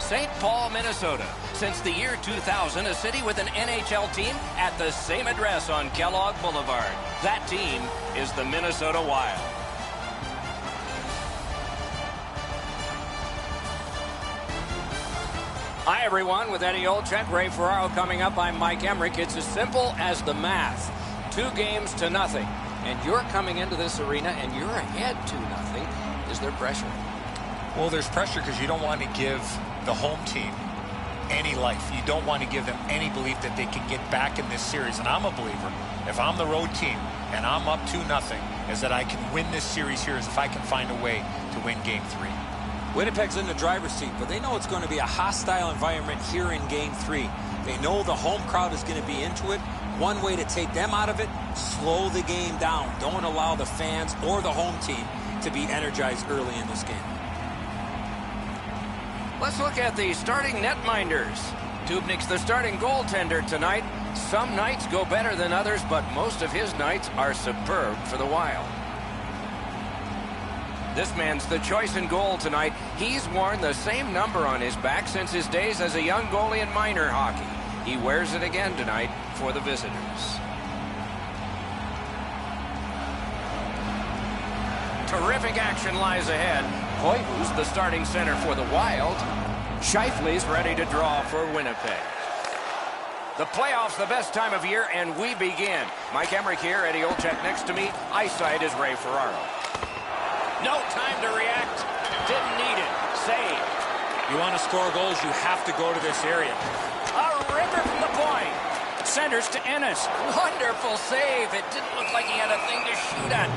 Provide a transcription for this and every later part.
St. Paul, Minnesota. Since the year 2000, a city with an NHL team at the same address on Kellogg Boulevard. That team is the Minnesota Wild. Hi, everyone. With Eddie Olczyk, Ray Ferraro coming up. I'm Mike Emmerich. It's as simple as the math. 2 games to nothing. And you're coming into this arena and you're ahead 2-0. Is there pressure? Well, there's pressure because you don't want to give the home team any life. You don't want to give them any belief that they can get back in this series. And I'm a believer, if I'm the road team and I'm up 2-0, is that I can win this series here is if I can find a way to win Game 3. Winnipeg's in the driver's seat, but they know it's going to be a hostile environment here in Game 3. They know the home crowd is going to be into it. One way to take them out of it, slow the game down. Don't allow the fans or the home team to be energized early in this game. Let's look at the starting netminders. Dubnyk's the starting goaltender tonight. Some nights go better than others, but most of his nights are superb for the Wild. This man's the choice in goal tonight. He's worn the same number on his back since his days as a young goalie in minor hockey. He wears it again tonight for the visitors. Terrific action lies ahead. Koivu's the starting center for the Wild. Scheifele's ready to draw for Winnipeg. The playoffs, the best time of year, and we begin. Mike Emmerich here, Eddie Olczyk next to me. Eyesight is Ray Ferraro. No time to react. Didn't need it. Save. You want to score goals, you have to go to this area. A ripper from the point. Centers to Ennis. Wonderful save. It didn't look like he had a thing to shoot at.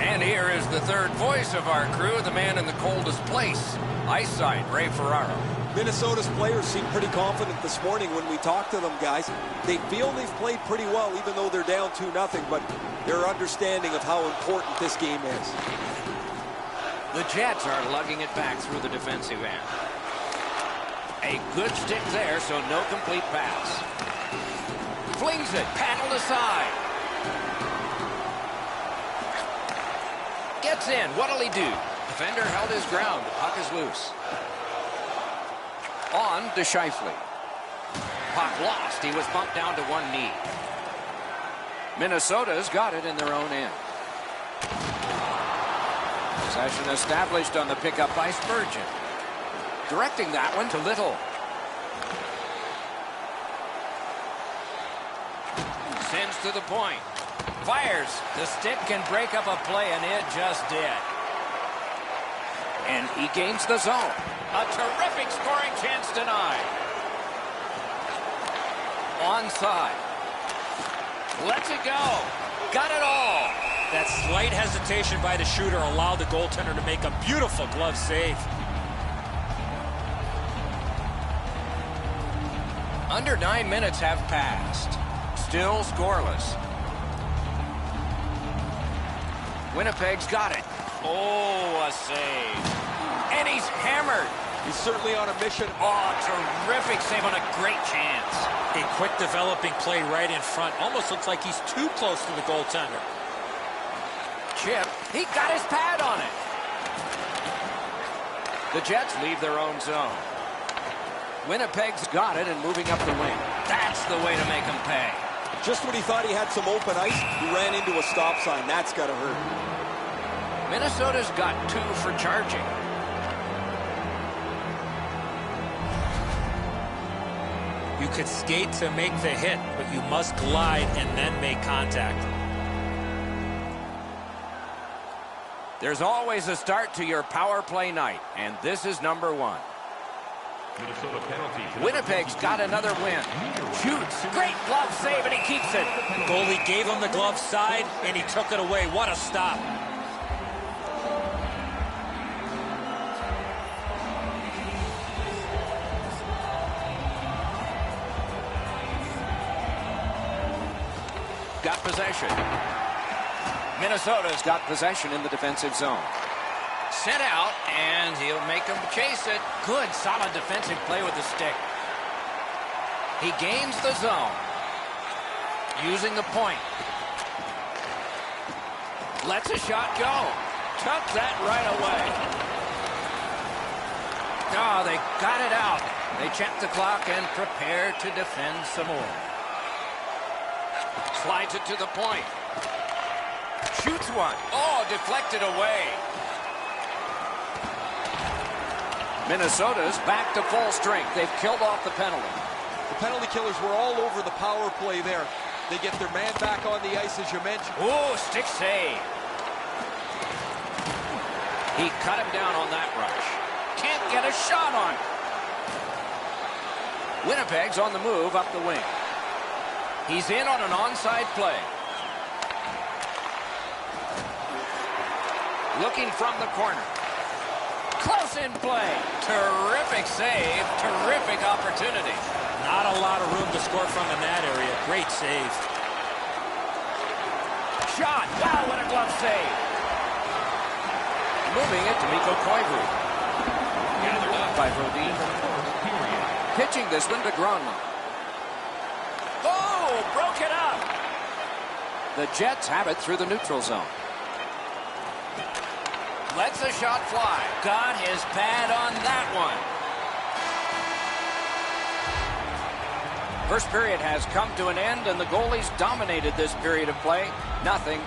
And here is the third voice of our crew, the man in the coldest place. Eyesight, Ray Ferraro. Minnesota's players seem pretty confident this morning when we talk to them, guys. They feel they've played pretty well, even though they're down 2-0, but their understanding of how important this game is. The Jets are lugging it back through the defensive end. A good stick there, so no complete pass. Flings it, paddled aside. Gets in, what'll he do? Defender held his ground, puck is loose. On to Scheifele. Puck lost. He was bumped down to one knee. Minnesota's got it in their own end. Possession established on the pickup by Spurgeon. Directing that one to Little. Sends to the point. Fires. The stick can break up a play, and it just did. And he gains the zone. A terrific scoring chance denied. Onside. Lets it go. Got it all. That slight hesitation by the shooter allowed the goaltender to make a beautiful glove save. Under 9 minutes have passed. Still scoreless. Winnipeg's got it. Oh, a save. And he's hammered. He's certainly on a mission. Oh, terrific save on a great chance. A quick developing play right in front. Almost looks like he's too close to the goaltender. Chip. He got his pad on it. The Jets leave their own zone. Winnipeg's got it and moving up the wing. That's the way to make him pay. Just when he thought he had some open ice, he ran into a stop sign. That's got to hurt. Minnesota's got 2 for charging. You could skate to make the hit, but you must glide and then make contact. There's always a start to your power play night, and this is number 1. Winnipeg's got another win. Shoots. Great glove save, and he keeps it. Goalie gave him the glove side, and he took it away. What a stop. Got possession. Minnesota's got possession in the defensive zone. Sent out, and he'll make him chase it. Good, solid defensive play with the stick. He gains the zone. Using the point. Lets a shot go. Took that right away. Oh, they got it out. They check the clock and prepare to defend some more. Slides it to the point. Shoots one. Oh, deflected away. Minnesota's back to full strength. They've killed off the penalty. The penalty killers were all over the power play there. They get their man back on the ice, as you mentioned. Oh, stick save. He cut him down on that rush. Can't get a shot on. Winnipeg's on the move up the wing. He's in on an onside play. Looking from the corner. Close in play. Terrific save. Terrific opportunity. Not a lot of room to score from in that area. Great save. Shot. Wow, what a glove save. Moving it to Mikko Koivu. Gathered up by Brodin. Pitching this one to Gronlund. Oh, broke it up. The Jets have it through the neutral zone. Lets the shot fly. Got his pad on that one. First period has come to an end, and the goalies dominated this period of play. 0-0.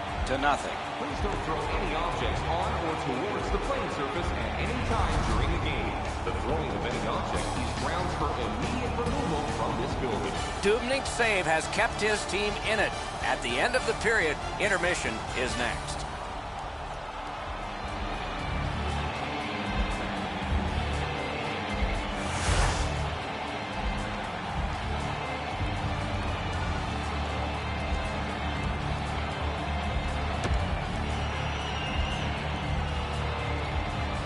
Please don't throw any objects on or towards the playing surface at any time during the game. The throwing of any object is grounds for immediate removal from this building. Dubnyk's save has kept his team in it. At the end of the period, intermission is next.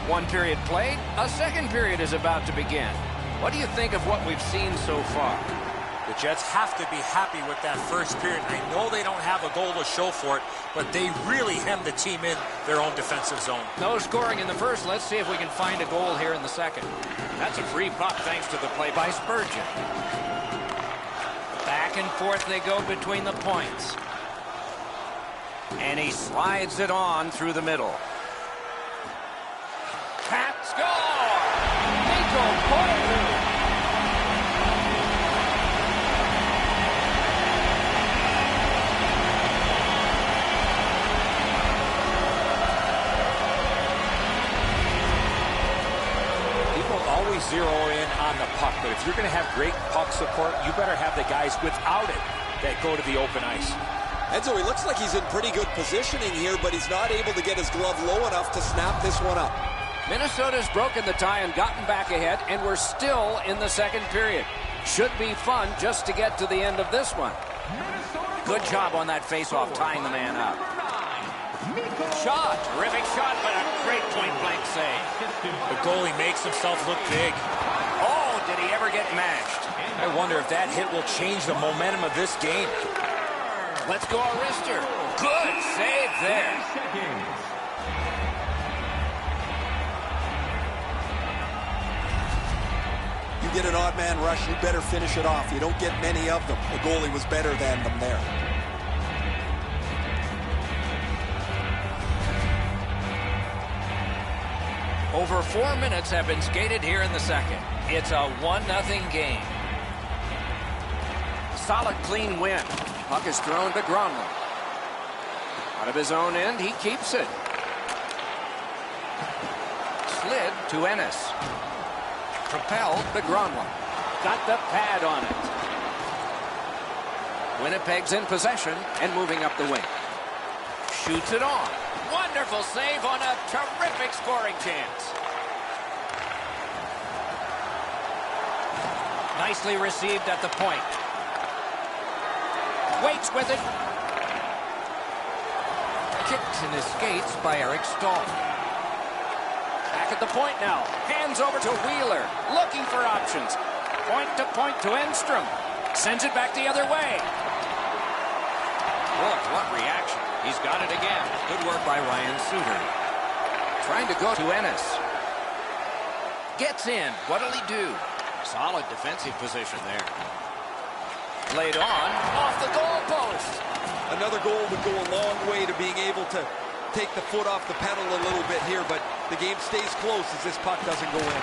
One period played, a second period is about to begin. What do you think of what we've seen so far? The Jets have to be happy with that first period. I know they don't have a goal to show for it, but they really hemmed the team in their own defensive zone. No scoring in the first. Let's see if we can find a goal here in the second. That's a free puck thanks to the play by Spurgeon. Back and forth they go between the points. And he slides it on through the middle. Tap score! Mikko Koivu! People always zero in on the puck, but if you're going to have great puck support, you better have the guys without it that go to the open ice. Enzo, he looks like he's in pretty good positioning here, but he's not able to get his glove low enough to snap this one up. Minnesota's broken the tie and gotten back ahead, and we're still in the second period. Should be fun just to get to the end of this one. Good job on that faceoff, tying the man up. Shot, terrific shot, but a great point-blank save. The goalie makes himself look big. Oh, did he ever get mashed? I wonder if that hit will change the momentum of this game. Let's go, Arister. Good save there. You get an odd man rush, you better finish it off. You don't get many of them. The goalie was better than them there. Over 4 minutes have been skated here in the second. It's a 1-0 game. Solid, clean win. Puck is thrown to Gronlund. Out of his own end, he keeps it. Slid to Ennis. Propelled to Gronlund. Got the pad on it. Winnipeg's in possession and moving up the wing. Shoots it on. Wonderful save on a terrific scoring chance. Nicely received at the point. Waits with it. Kicked in his skates by Eric Stahl. Back at the point now. Hands over to Wheeler. Looking for options. Point to Enstrom. Sends it back the other way. Look, what reaction. He's got it again. Good work by Ryan Suter. Trying to go to Ennis. Gets in. What'll he do? Solid defensive position there. Laid on. Off the goalpost. Another goal would go a long way to being able to take the foot off the pedal a little bit here, but the game stays close as this puck doesn't go in.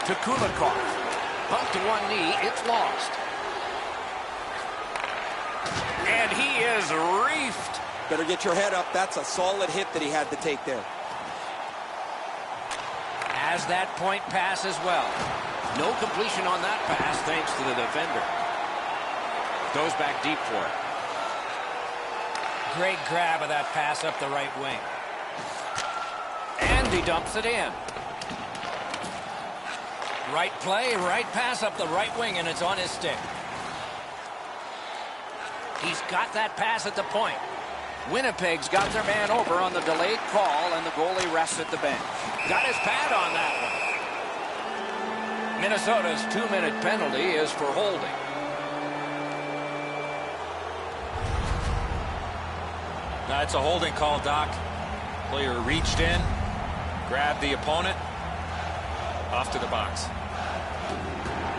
to Kulikov. Bumped to one knee. It's lost. And he is reefed. Better get your head up. That's a solid hit that he had to take there. Has that point pass as well. No completion on that pass thanks to the defender. Goes back deep for it. Great grab of that pass up the right wing. And he dumps it in. Right play, right pass up the right wing, and it's on his stick. He's got that pass at the point. Winnipeg's got their man over on the delayed call, and the goalie rests at the bench. Got his pad on that one. Minnesota's 2-minute penalty is for holding. That's a holding call, Doc. Player reached in, grabbed the opponent, off to the box.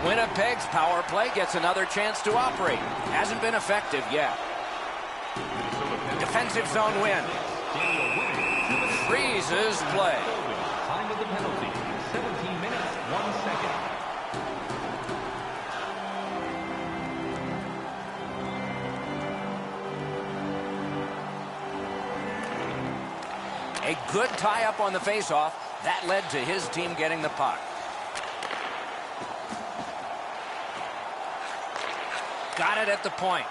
Winnipeg's power play gets another chance to operate. Hasn't been effective yet. Defensive zone win. Freezes play. Time of the penalty, 17 minutes, 1 second. A good tie-up on the face-off. That led to his team getting the puck. Got it at the point.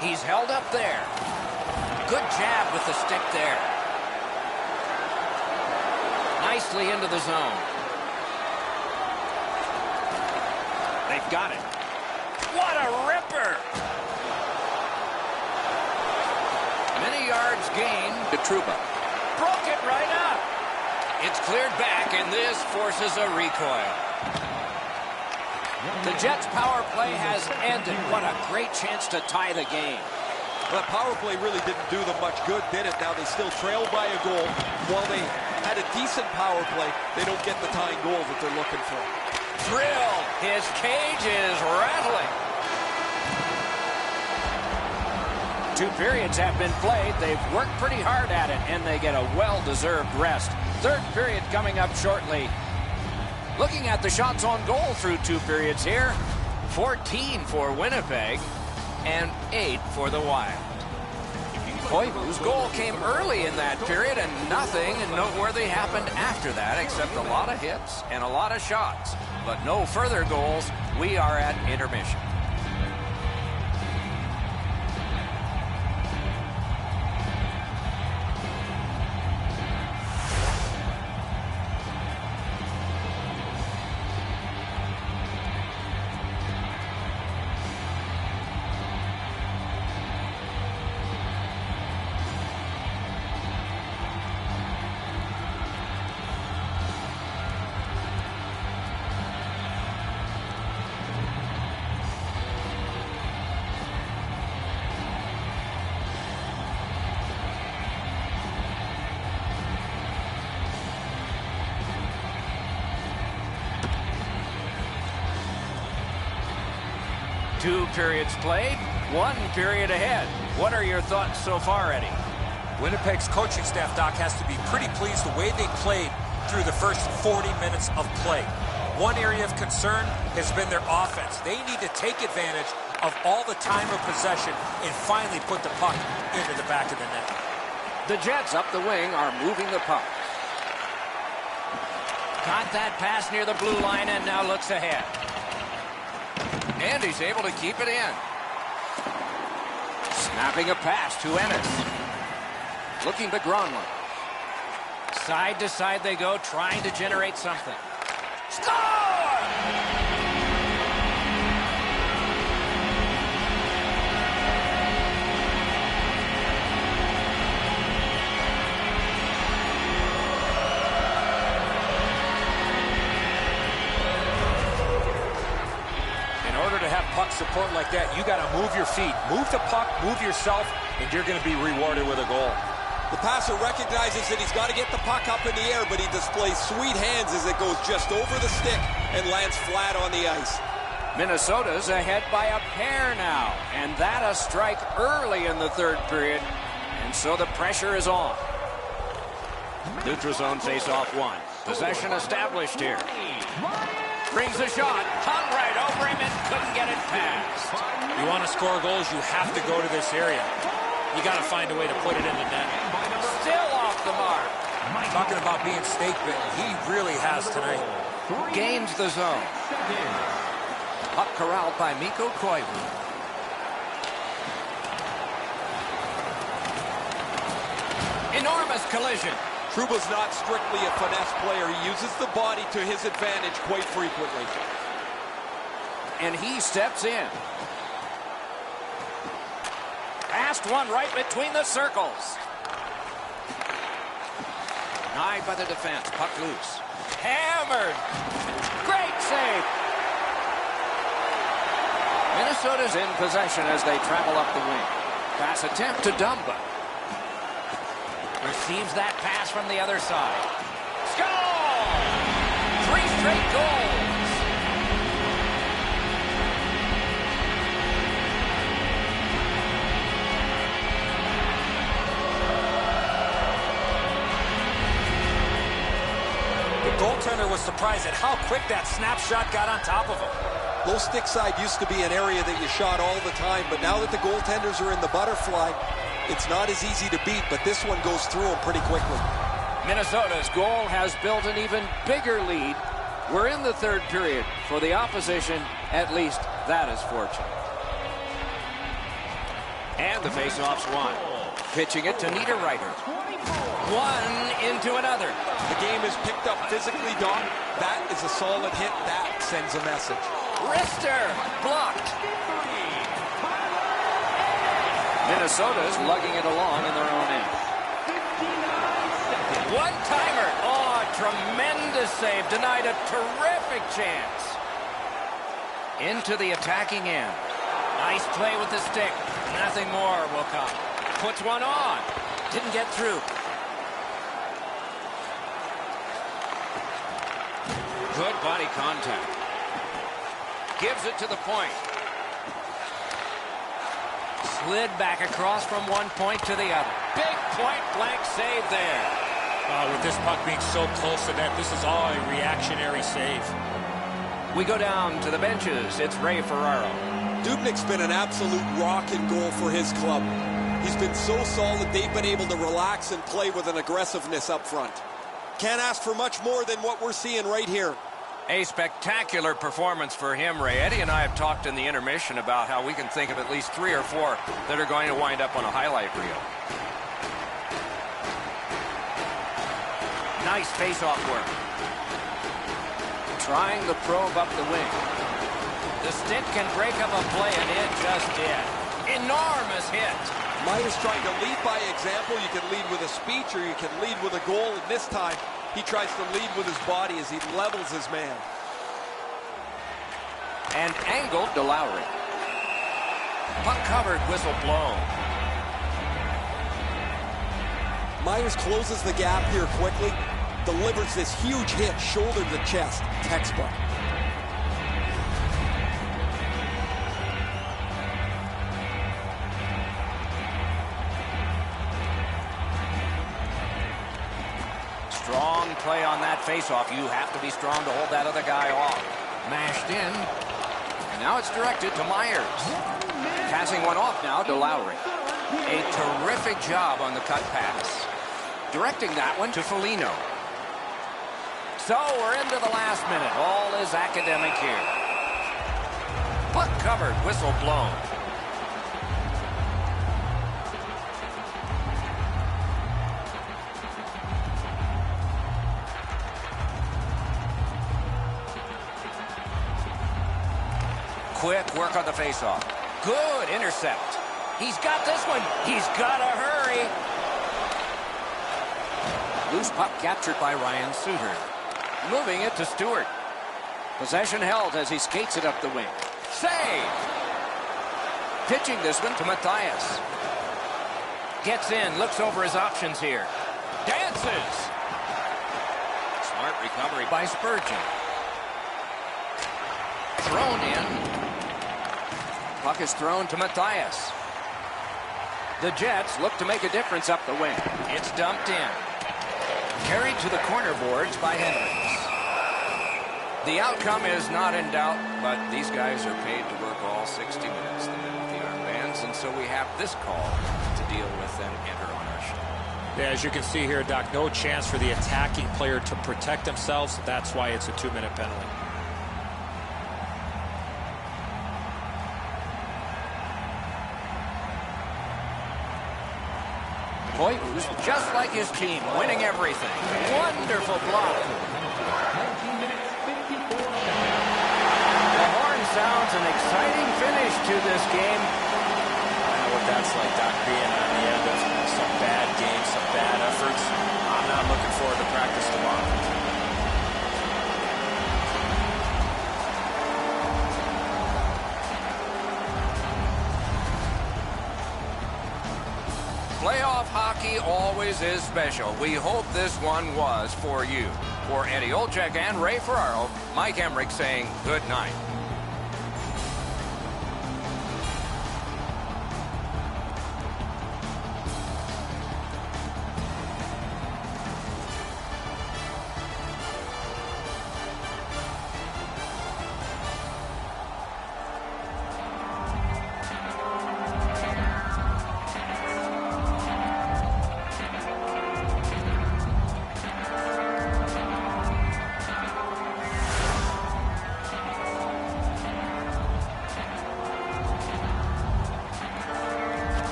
He's held up there. Good jab with the stick there. Nicely into the zone. They've got it. What a ripper! Many yards gained to Trouba. Broke it right up. It's cleared back, and this forces a recoil. The Jets' power play has ended. What a great chance to tie the game. Well, that power play really didn't do them much good, did it? Now they still trail by a goal. While they had a decent power play, they don't get the tying goal that they're looking for. Drill. His cage is rattling. 2 periods have been played. They've worked pretty hard at it, and they get a well-deserved rest. Third period coming up shortly. Looking at the shots on goal through 2 periods here, 14 for Winnipeg and 8 for the Wild. Koivu's goal came early in that period, and nothing noteworthy happened after that except a lot of hits and a lot of shots. But no further goals. We are at intermission. Two periods played, 1 period ahead. What are your thoughts so far, Eddie? Winnipeg's coaching staff, Doc, has to be pretty pleased the way they played through the first 40 minutes of play. One area of concern has been their offense. They need to take advantage of all the time of possession and finally put the puck into the back of the net. The Jets up the wing are moving the puck. Got that pass near the blue line and now looks ahead. And he's able to keep it in. Snapping a pass to Ennis. Looking to Gronlund. Side to side they go, trying to generate something. Score! Puck support like that, you got to move your feet, move the puck, move yourself, and you're going to be rewarded with a goal. The passer recognizes that he's got to get the puck up in the air, but he displays sweet hands as it goes just over the stick and lands flat on the ice. Minnesota's ahead by a pair now, and that a strike early in the third period, and so the pressure is on. Neutral zone face-off 1. Possession established here. Brings a shot. Hung right over him and couldn't get it past. You want to score goals, you have to go to this area. You got to find a way to put it in the net. Still off the mark. Talking about being stake bitten, he really has tonight. Gains the zone. Puck corralled by Mikko Koivu. Enormous collision. Trouba's not strictly a finesse player. He uses the body to his advantage quite frequently. And he steps in. Passed one right between the circles. Denied by the defense. Puck loose. Hammered. Great save. Minnesota's in possession as they travel up the wing. Pass attempt to Dumba. Receives that pass from the other side. Score! 3 straight goals. The goaltender was surprised at how quick that snapshot got on top of him. Low stick side used to be an area that you shot all the time, but now that the goaltenders are in the butterfly, it's not as easy to beat, but this one goes through them pretty quickly. Minnesota's goal has built an even bigger lead. We're in the third period. For the opposition, at least that is fortunate. And the faceoff's won. Pitching it to Niederreiter. One into another. The game is picked up physically, Don. That is a solid hit. That sends a message. Wrister blocked. Minnesota's lugging it along in their own end. One-timer. Oh, tremendous save. Denied a terrific chance. Into the attacking end. Nice play with the stick. Nothing more will come. Puts one on. Didn't get through. Good body contact. Gives it to the point. Slid back across from one point to the other. Big point-blank save there. With this puck being so close to net, this is all a reactionary save. We go down to the benches. It's Ray Ferraro. Dubnyk's been an absolute rock in goal for his club. He's been so solid, they've been able to relax and play with an aggressiveness up front. Can't ask for much more than what we're seeing right here. A spectacular performance for him, Ray. Eddie and I have talked in the intermission about how we can think of at least 3 or 4 that are going to wind up on a highlight reel. Nice face-off work. Trying the probe up the wing. The stick can break up a play, and it just did. Enormous hit. Myers trying to lead by example. You can lead with a speech or you can lead with a goal. And this time, he tries to lead with his body as he levels his man. And angled to Lowry. Puck covered, whistle blown. Myers closes the gap here quickly. Delivers this huge hit, shoulder to chest. Textbook. Strong play on that faceoff. You have to be strong to hold that other guy off. Mashed in. And now it's directed to Myers. Passing one off now to Lowry. A terrific job on the cut pass. Directing that one to Foligno. So we're into the last minute. All is academic here. Puck covered, whistle blown. Quick work on the faceoff. Good intercept. He's got this one. He's got to hurry. Loose puck captured by Ryan Suter. Moving it to Stewart. Possession held as he skates it up the wing. Save! Pitching this one to Matthias. Gets in, looks over his options here. Dances! Smart recovery by Spurgeon. Thrown in. Puck is thrown to Matthias. The Jets look to make a difference up the wing. It's dumped in. Carried to the corner boards by Hendricks. The outcome is not in doubt, but these guys are paid to work all 60 minutes, the men with the armbands, and so we have this call to deal with and enter on our show. Yeah, as you can see here, Doc, no chance for the attacking player to protect themselves. That's why it's a 2-minute penalty. Koivu's just like his team, winning everything. Wonderful block. 19 minutes, 54 seconds. The horn sounds an exciting finish to this game. I know what that's like, Doc, being on the end of some bad games, some bad efforts. I'm not looking forward to practice tomorrow. Playoff hockey always is special. We hope this one was for you. For Eddie Olczyk and Ray Ferraro, Mike Emmerich saying good night.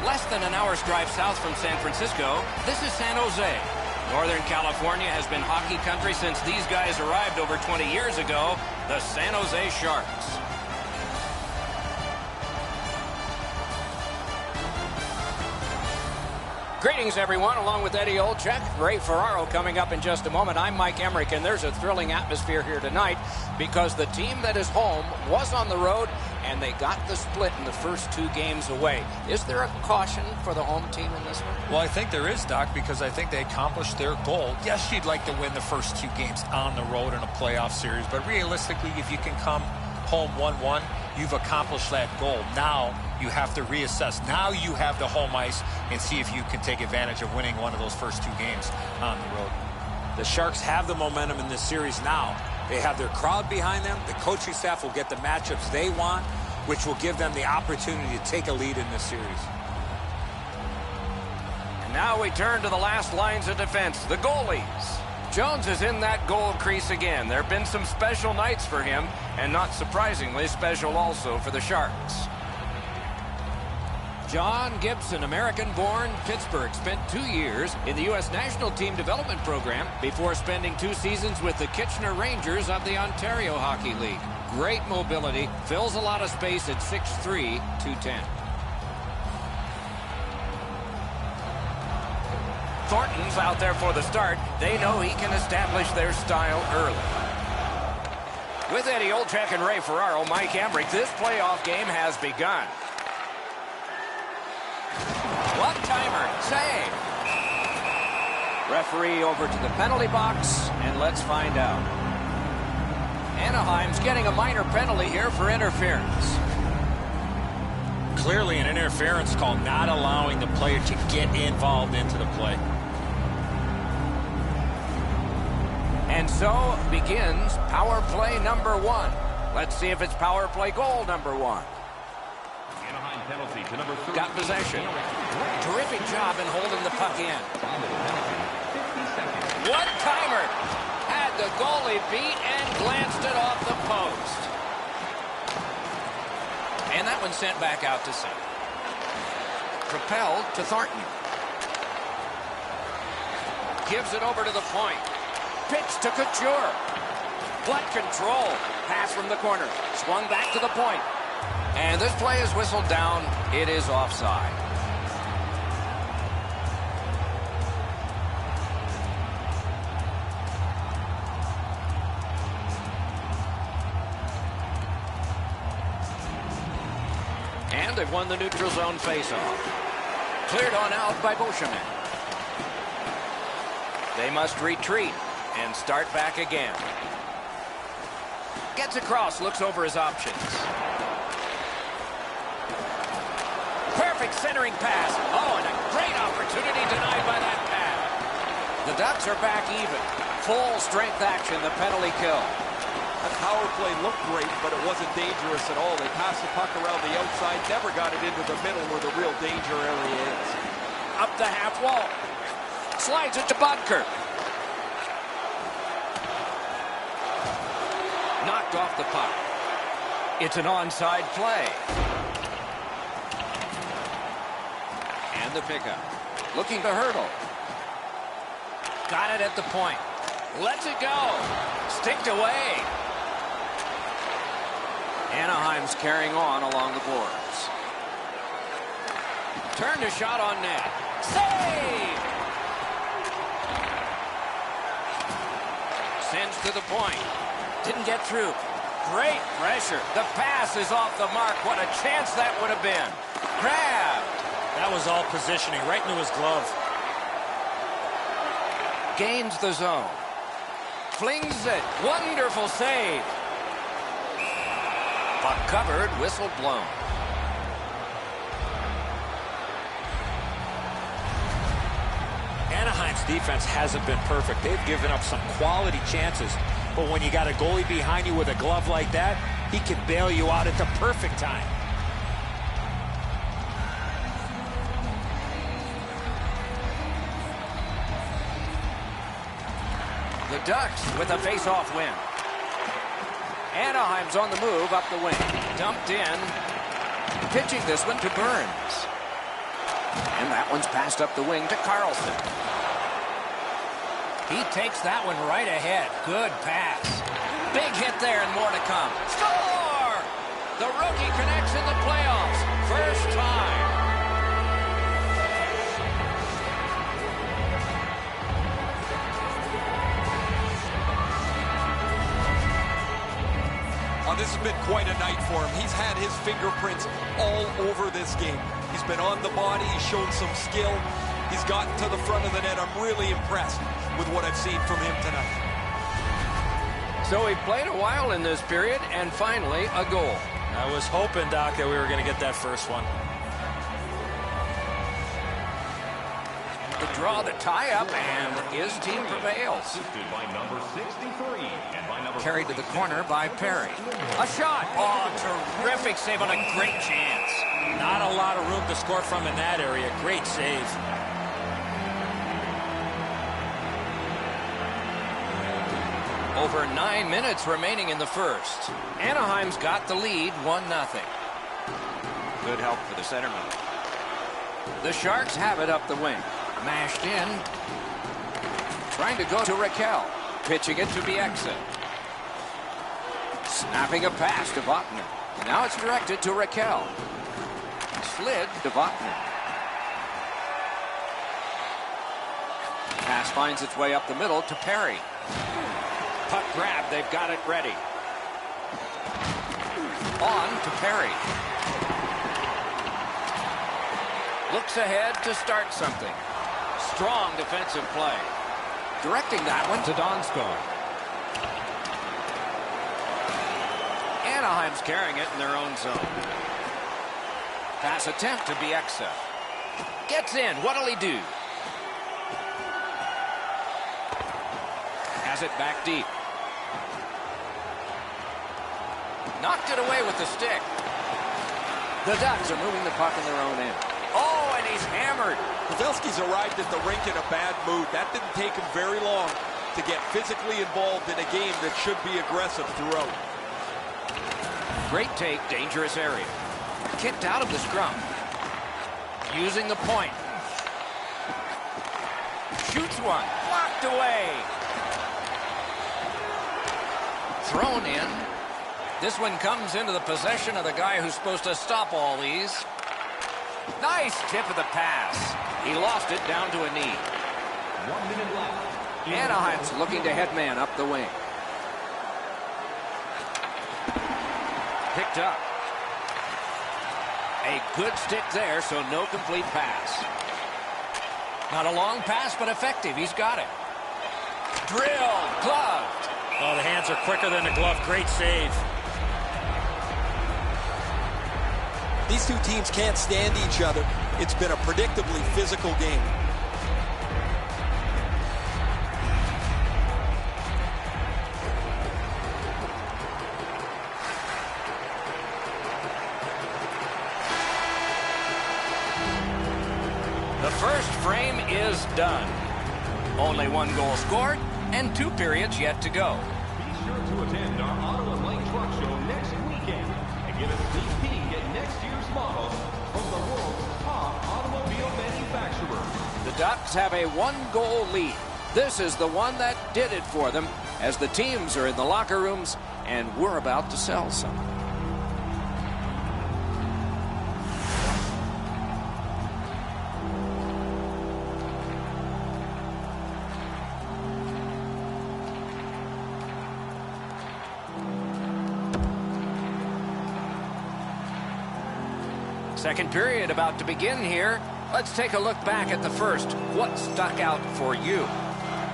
Less than an hour's drive south from San Francisco, this is San Jose. Northern California has been hockey country since these guys arrived over 20 years ago, the San Jose Sharks. Greetings, everyone, along with Eddie Olczyk, Ray Ferraro coming up in just a moment. I'm Mike Emmerich, and there's a thrilling atmosphere here tonight because the team that is home was on the road, and they got the split in the first 2 games away. Is there a caution for the home team in this one? Well, I think there is, Doc, because I think they accomplished their goal. Yes, you'd like to win the first 2 games on the road in a playoff series, but realistically, if you can come home 1-1, you've accomplished that goal. Now you have to reassess. Now you have the home ice and see if you can take advantage of winning one of those first 2 games on the road. The Sharks have the momentum in this series now. They have their crowd behind them. The coaching staff will get the matchups they want, which will give them the opportunity to take a lead in this series. And now we turn to the last lines of defense, the goalies. Jones is in that goal crease again. There have been some special nights for him, and not surprisingly, special also for the Sharks. John Gibson, American-born, Pittsburgh, spent 2 years in the U.S. National Team Development Program before spending 2 seasons with the Kitchener Rangers of the Ontario Hockey League. Great mobility, fills a lot of space at 6'3", 210. Thornton's out there for the start. They know he can establish their style early. With Eddie Olczyk and Ray Ferraro, Mike Emmerich, this playoff game has begun. One-timer, save. Referee over to the penalty box, and let's find out. Anaheim's getting a minor penalty here for interference. Clearly an interference call, not allowing the player to get involved into the play. And so begins power play number 1. Let's see if it's power play goal number 1. Anaheim penalty to number 13. Got possession. Terrific job in holding the puck in. 50 seconds. One-timer. Had the goalie beat and glanced it off the post. And that one sent back out to center. Propelled to Thornton. Gives it over to the point. Pitch to Couture. Blood control. Pass from the corner. Swung back to the point. And this play is whistled down. It is offside. And they've won the neutral zone faceoff. Cleared on out by Beauchemin. They must retreat and start back again. Gets across, looks over his options. Perfect centering pass. Oh, and a great opportunity denied by that pass. The Ducks are back even. Full strength action, the penalty kill. That power play looked great, but it wasn't dangerous at all. They passed the puck around the outside, never got it into the middle where the real danger area is. Up the half wall. Slides it to Bodker. Knocked off the puck. It's an onside play. And the pickup. Looking to hurdle. Got it at the point. Lets it go. Sticked away. Anaheim's carrying on along the boards. Turned a shot on net. Save! Sends to the point. Didn't get through. Great pressure. The pass is off the mark. What a chance that would have been. Grabbed. That was all positioning right into his glove. Gains the zone. Flings it. Wonderful save. Puck covered. Whistle blown. Anaheim's defense hasn't been perfect. They've given up some quality chances. But when you got a goalie behind you with a glove like that, he can bail you out at the perfect time. The Ducks with a face-off win. Anaheim's on the move up the wing. Dumped in. Pitching this one to Burns. And that one's passed up the wing to Carlson. He takes that one right ahead. Good pass. Big hit there and more to come. Score! The rookie connects in the playoffs. First time. This has been quite a night for him. He's had his fingerprints all over this game. He's been on the body. He's shown some skill. He's gotten to the front of the net. I'm really impressed with what I've seen from him tonight. So he played a while in this period, and finally a goal. I was hoping, Doc, that we were going to get that first one. To draw the tie-up, and his team prevails. Assisted by number 63 and by number Carried to the corner by Perry. A shot. Oh, terrific save on a great chance. Not a lot of room to score from in that area. Great save. Over 9 minutes remaining in the first. Anaheim's got the lead, 1-0. Good help for the centerman. The Sharks have it up the wing. Mashed in. Trying to go to Raquel. Pitching it to Bieksa. Snapping a pass to Votner. Now it's directed to Raquel. Slid to Votner. Pass finds its way up the middle to Perry. Puck grab, they've got it ready. On to Perry. Looks ahead to start something. Strong defensive play. Directing that one to Donskog. Anaheim's carrying it in their own zone. Pass attempt to Bieksa. Gets in. What'll he do? Has it back deep. Knocked it away with the stick. The Ducks are moving the puck in their own end. Oh, and he's hammered. Pavelski's arrived at the rink in a bad mood. That didn't take him very long to get physically involved in a game that should be aggressive throughout. Great take, dangerous area. Kicked out of the scrum. Using the point. Shoots one. Blocked away. Thrown in. This one comes into the possession of the guy who's supposed to stop all these. Nice tip of the pass. He lost it down to a knee. 1 minute left. Anaheim's looking to headman up the wing. Picked up. A good stick there, so no complete pass. Not a long pass, but effective. He's got it. Drilled. Gloved. Oh, the hands are quicker than the glove. Great save. These two teams can't stand each other. It's been a predictably physical game. The first frame is done. Only 1 goal scored and 2 periods yet to go. Be sure to attend our Auto and Light Truck Show next weekend and get a sneak peek at next year's models from the world's top automobile manufacturers. The Ducks have a 1-goal lead. This is the one that did it for them as the teams are in the locker rooms and we're about to sell some. Second period about to begin here. Let's take a look back at the first. What stuck out for you?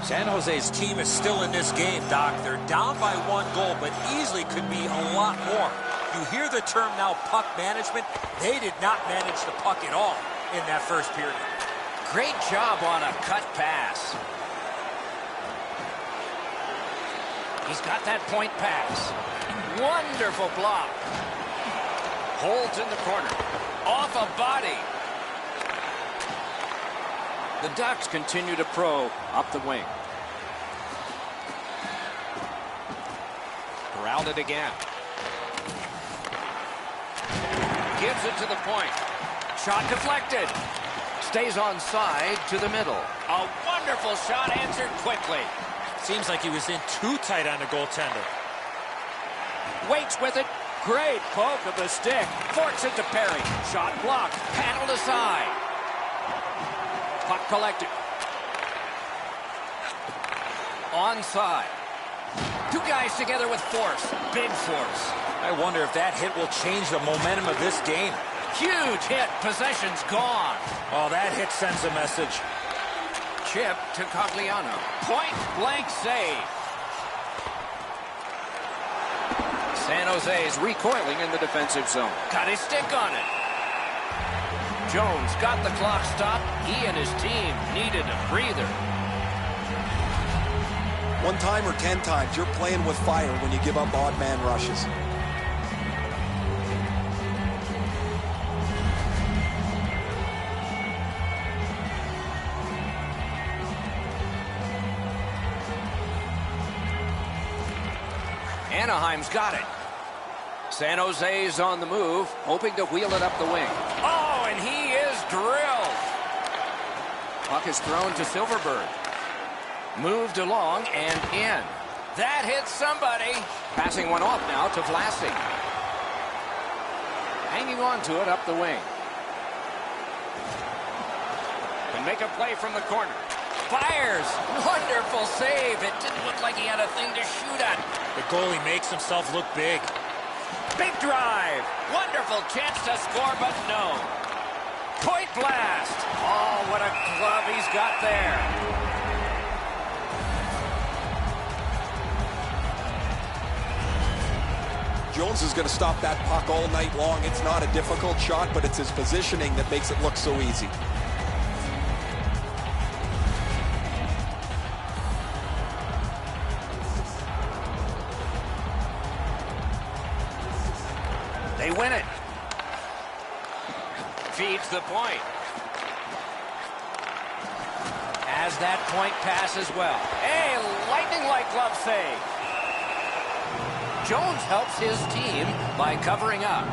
San Jose's team is still in this game, Doc. They're down by 1 goal, but easily could be a lot more. You hear the term now, puck management. They did not manage the puck at all in that first period. Great job on a cut pass. He's got that point pass. Wonderful block. Holds in the corner. Off a body. The Ducks continue to probe up the wing. Corralled it again. Gives it to the point. Shot deflected. Stays on side to the middle. A wonderful shot answered quickly. Seems like he was in too tight on the goaltender. Waits with it. Great poke of the stick. Forks it to Perry. Shot blocked. Paddled aside. Puck collected. Onside. 2 guys together with force. Big force. I wonder if that hit will change the momentum of this game. Huge hit. Possession's gone. Oh, that hit sends a message. Chip to Cogliano. Point blank save. San Jose is recoiling in the defensive zone. Got his stick on it. Jones got the clock stopped. He and his team needed a breather. 1 time or 10 times, you're playing with fire when you give up odd man rushes. Anaheim's got it. San Jose's on the move, hoping to wheel it up the wing. Oh, and he is drilled. Puck is thrown to Silverberg. Moved along and in. That hits somebody. Passing one off now to Vlasy. Hanging on to it up the wing. Can make a play from the corner. Fires. Wonderful save. It didn't look like he had a thing to shoot at. The goalie makes himself look big. Big drive. Wonderful chance to score, but no. Point blast. Oh, what a glove he's got there. Jones is going to stop that puck all night long. It's not a difficult shot, but it's his positioning that makes it look so easy. They win it. Feeds the point. Has that point pass as well. A lightning-like glove save. Jones helps his team by covering up.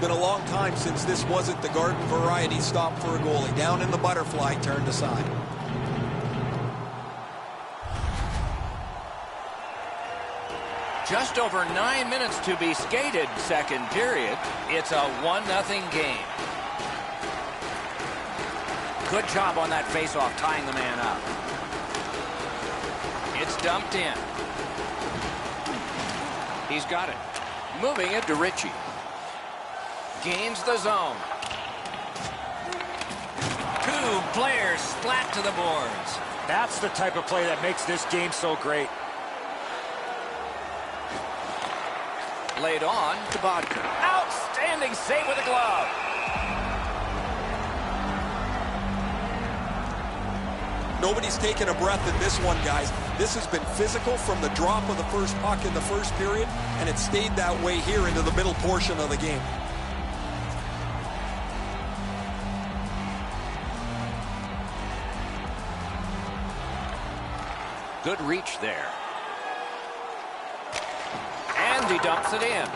Been a long time since this wasn't the garden variety stop for a goalie. Down in the butterfly, turned aside. Just over 9 minutes to be skated, second period. It's a 1-0 game. Good job on that faceoff, tying the man up. It's dumped in. He's got it. Moving it to Ritchie. Gains the zone. Two players splat to the boards. That's the type of play that makes this game so great. Laid on to Bodker. Outstanding save with a glove. Nobody's taken a breath in this one, guys. This has been physical from the drop of the first puck in the first period, and it stayed that way here into the middle portion of the game. Good reach there. And he dumps it in.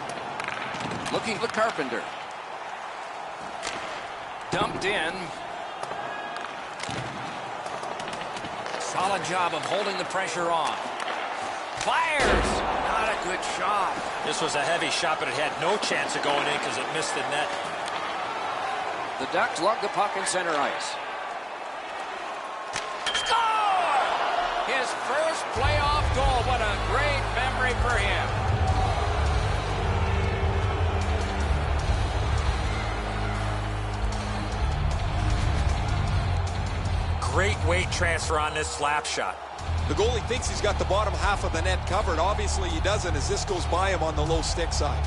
Looking for Carpenter. Dumped in. Solid job of holding the pressure on. Fires! Not a good shot. This was a heavy shot, but it had no chance of going in because it missed the net. The Ducks lug the puck in center ice. Score! His first playoff goal. What a great memory for him. Great weight transfer on this slap shot. The goalie thinks he's got the bottom half of the net covered. Obviously he doesn't, as this goes by him on the low stick side.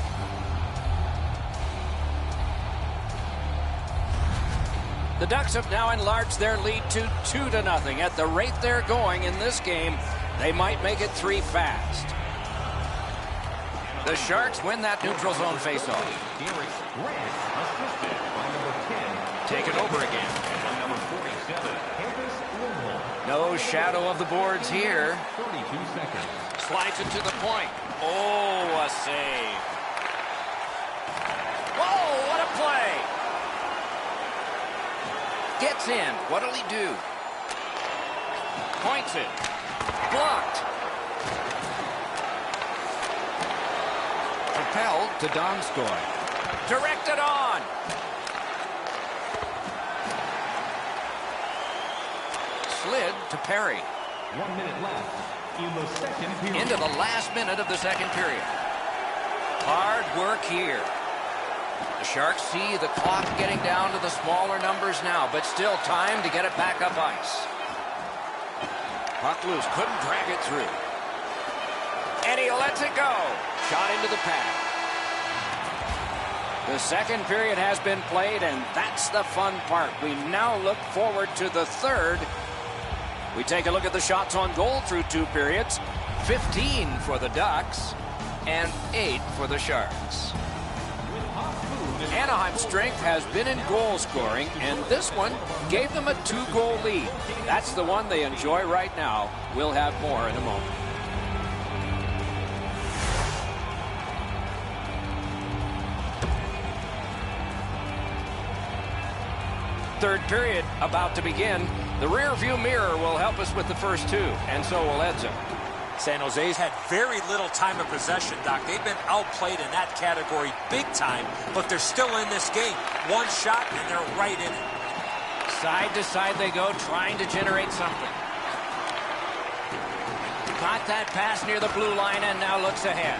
The Ducks have now enlarged their lead to 2-0. At the rate they're going in this game, they might make it 3 fast. The Sharks win that neutral zone faceoff. Take it over again. No shadow of the boards here. 32 seconds. Slides it to the point. Oh, a save. Whoa, what a play. Gets in. What'll he do? Points it. Blocked. Propelled to Donskoy. Directed on. Slid to Perry. 1 minute left in the second period. Into the last minute of the second period. Hard work here. The Sharks see the clock getting down to the smaller numbers now, but still time to get it back up ice. Puck loose, couldn't drag it through. And he lets it go. Shot into the pad. The second period has been played, and that's the fun part. We now look forward to the third. We take a look at the shots on goal through 2 periods. 15 for the Ducks and 8 for the Sharks. Anaheim's strength has been in goal scoring, and this one gave them a 2-goal lead. That's the one they enjoy right now. We'll have more in a moment. Third period about to begin. The rear view mirror will help us with the first 2, and so will Edzo. San Jose's had very little time of possession, Doc. They've been outplayed in that category big time, but they're still in this game. One shot, and they're right in it. Side to side they go, trying to generate something. Caught that pass near the blue line and now looks ahead.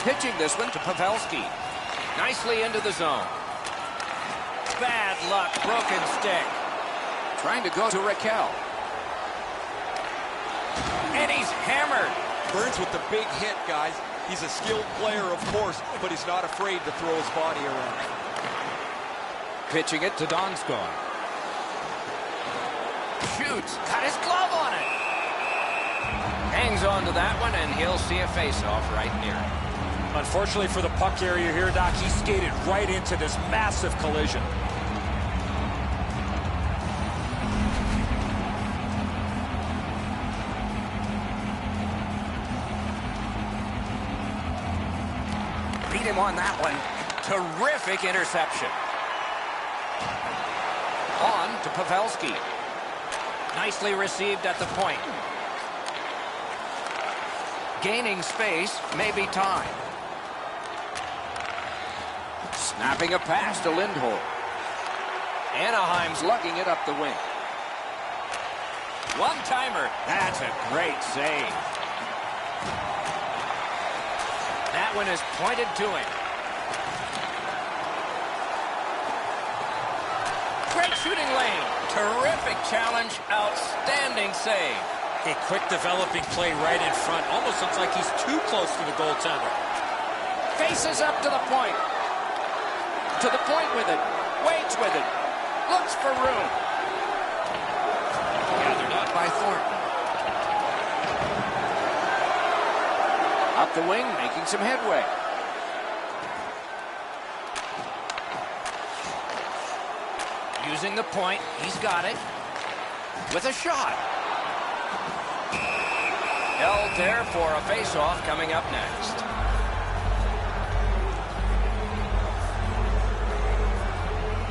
Pitching this one to Pavelski. Nicely into the zone. Bad luck, broken stick. Trying to go to Raquel. And he's hammered. Burns with the big hit, guys. He's a skilled player, of course, but he's not afraid to throw his body around. Pitching it to Donskoy. Shoots. Got his glove on it. Hangs on to that one, and he'll see a face-off right near him. Unfortunately for the puck carrier here, Doc, he skated right into this massive collision. Beat him on that one. Terrific interception. On to Pavelski. Nicely received at the point. Gaining space, maybe time. Snapping a pass to Lindholm. Anaheim's lugging it up the wing. One-timer. That's a great save. That one is pointed to him. Great shooting lane. Terrific challenge. Outstanding save. A quick developing play right in front. Almost looks like he's too close to the goaltender. Faces up to the point. To the point with it. Waits with it. Looks for room. Gathered up by Thornton. Up the wing, making some headway. Using the point. He's got it. With a shot. Held there for a face-off coming up next.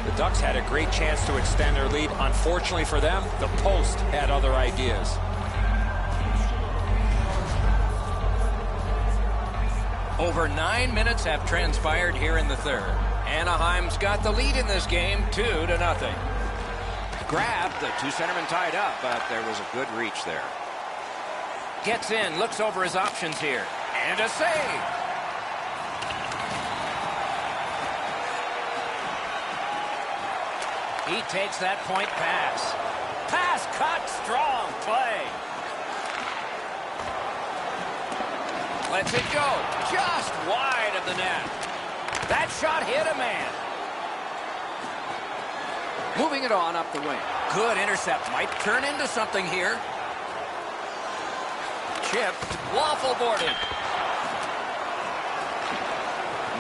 The Ducks had a great chance to extend their lead. Unfortunately for them, the post had other ideas. Over 9 minutes have transpired here in the third. Anaheim's got the lead in this game, 2-0. Grabbed, the two centermen tied up, but there was a good reach there. Gets in, looks over his options here, and a save. He takes that point pass. Pass cut, strong play. Lets it go, just wide of the net. That shot hit a man. Moving it on up the wing. Good intercept, might turn into something here. Chipped, waffle boarded.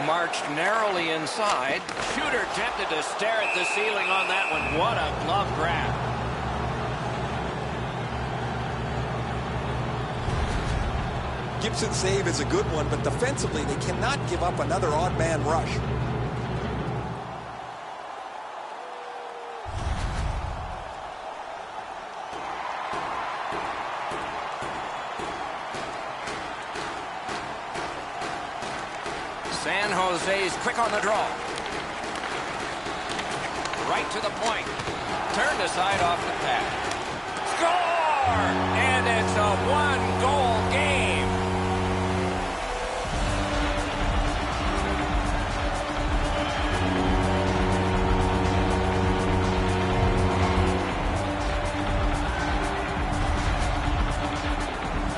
Marched narrowly inside. Shooter tempted to stare at the ceiling on that one. What a glove grab. Gibson's save is a good one, but defensively they cannot give up another odd man rush. San Jose's quick on the draw. Right to the point. Turned aside off the pad. Score! And it's a one-goal game.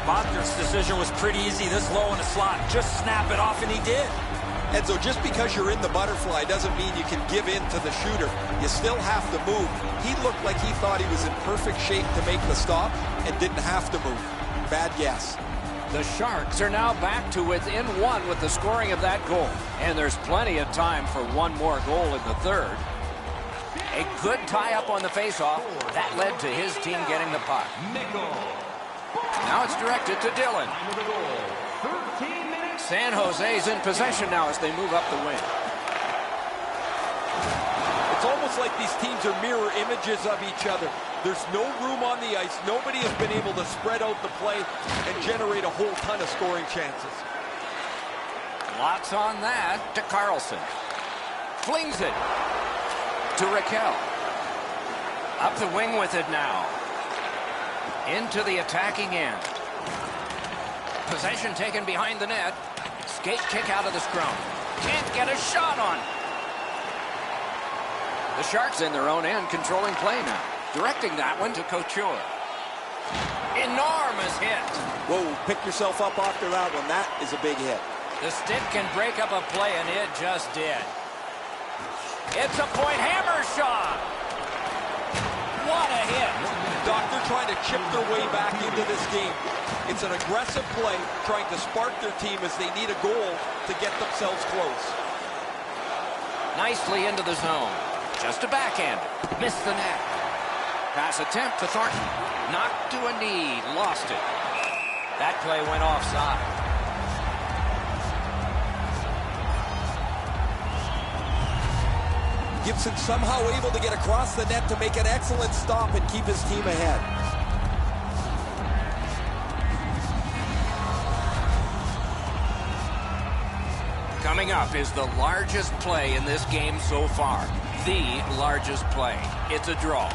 Bodner's decision was pretty easy this low in the slot. Just snap it off, and he did. And so just because you're in the butterfly doesn't mean you can give in to the shooter. You still have to move. He looked like he thought he was in perfect shape to make the stop and didn't have to move. Bad guess. The Sharks are now back to within one with the scoring of that goal. And there's plenty of time for one more goal in the third. A good tie-up on the face-off. That led to his team getting the puck. Now it's directed to Dillon. San Jose's in possession now as they move up the wing. It's almost like these teams are mirror images of each other. There's no room on the ice. Nobody has been able to spread out the play and generate a whole ton of scoring chances. Lots on that to Carlson. Flings it to Raquel. Up the wing with it now. Into the attacking end. Possession taken behind the net. Skate kick out of the scrum. Can't get a shot on. The Sharks in their own end controlling play now. Directing that one to Couture. Enormous hit. Whoa, pick yourself up after that one. That is a big hit. The stick can break up a play, and it just did. It's a point hammer shot. What a hit. Doctor trying to chip their way back into this game. It's an aggressive play, trying to spark their team as they need a goal to get themselves close. Nicely into the zone. Just a backhand. Missed the net. Pass attempt to Thornton. Knocked to a knee. Lost it. That play went offside. Gibson somehow able to get across the net to make an excellent stop and keep his team ahead. Coming up is the largest play in this game so far. The largest play. It's a draw.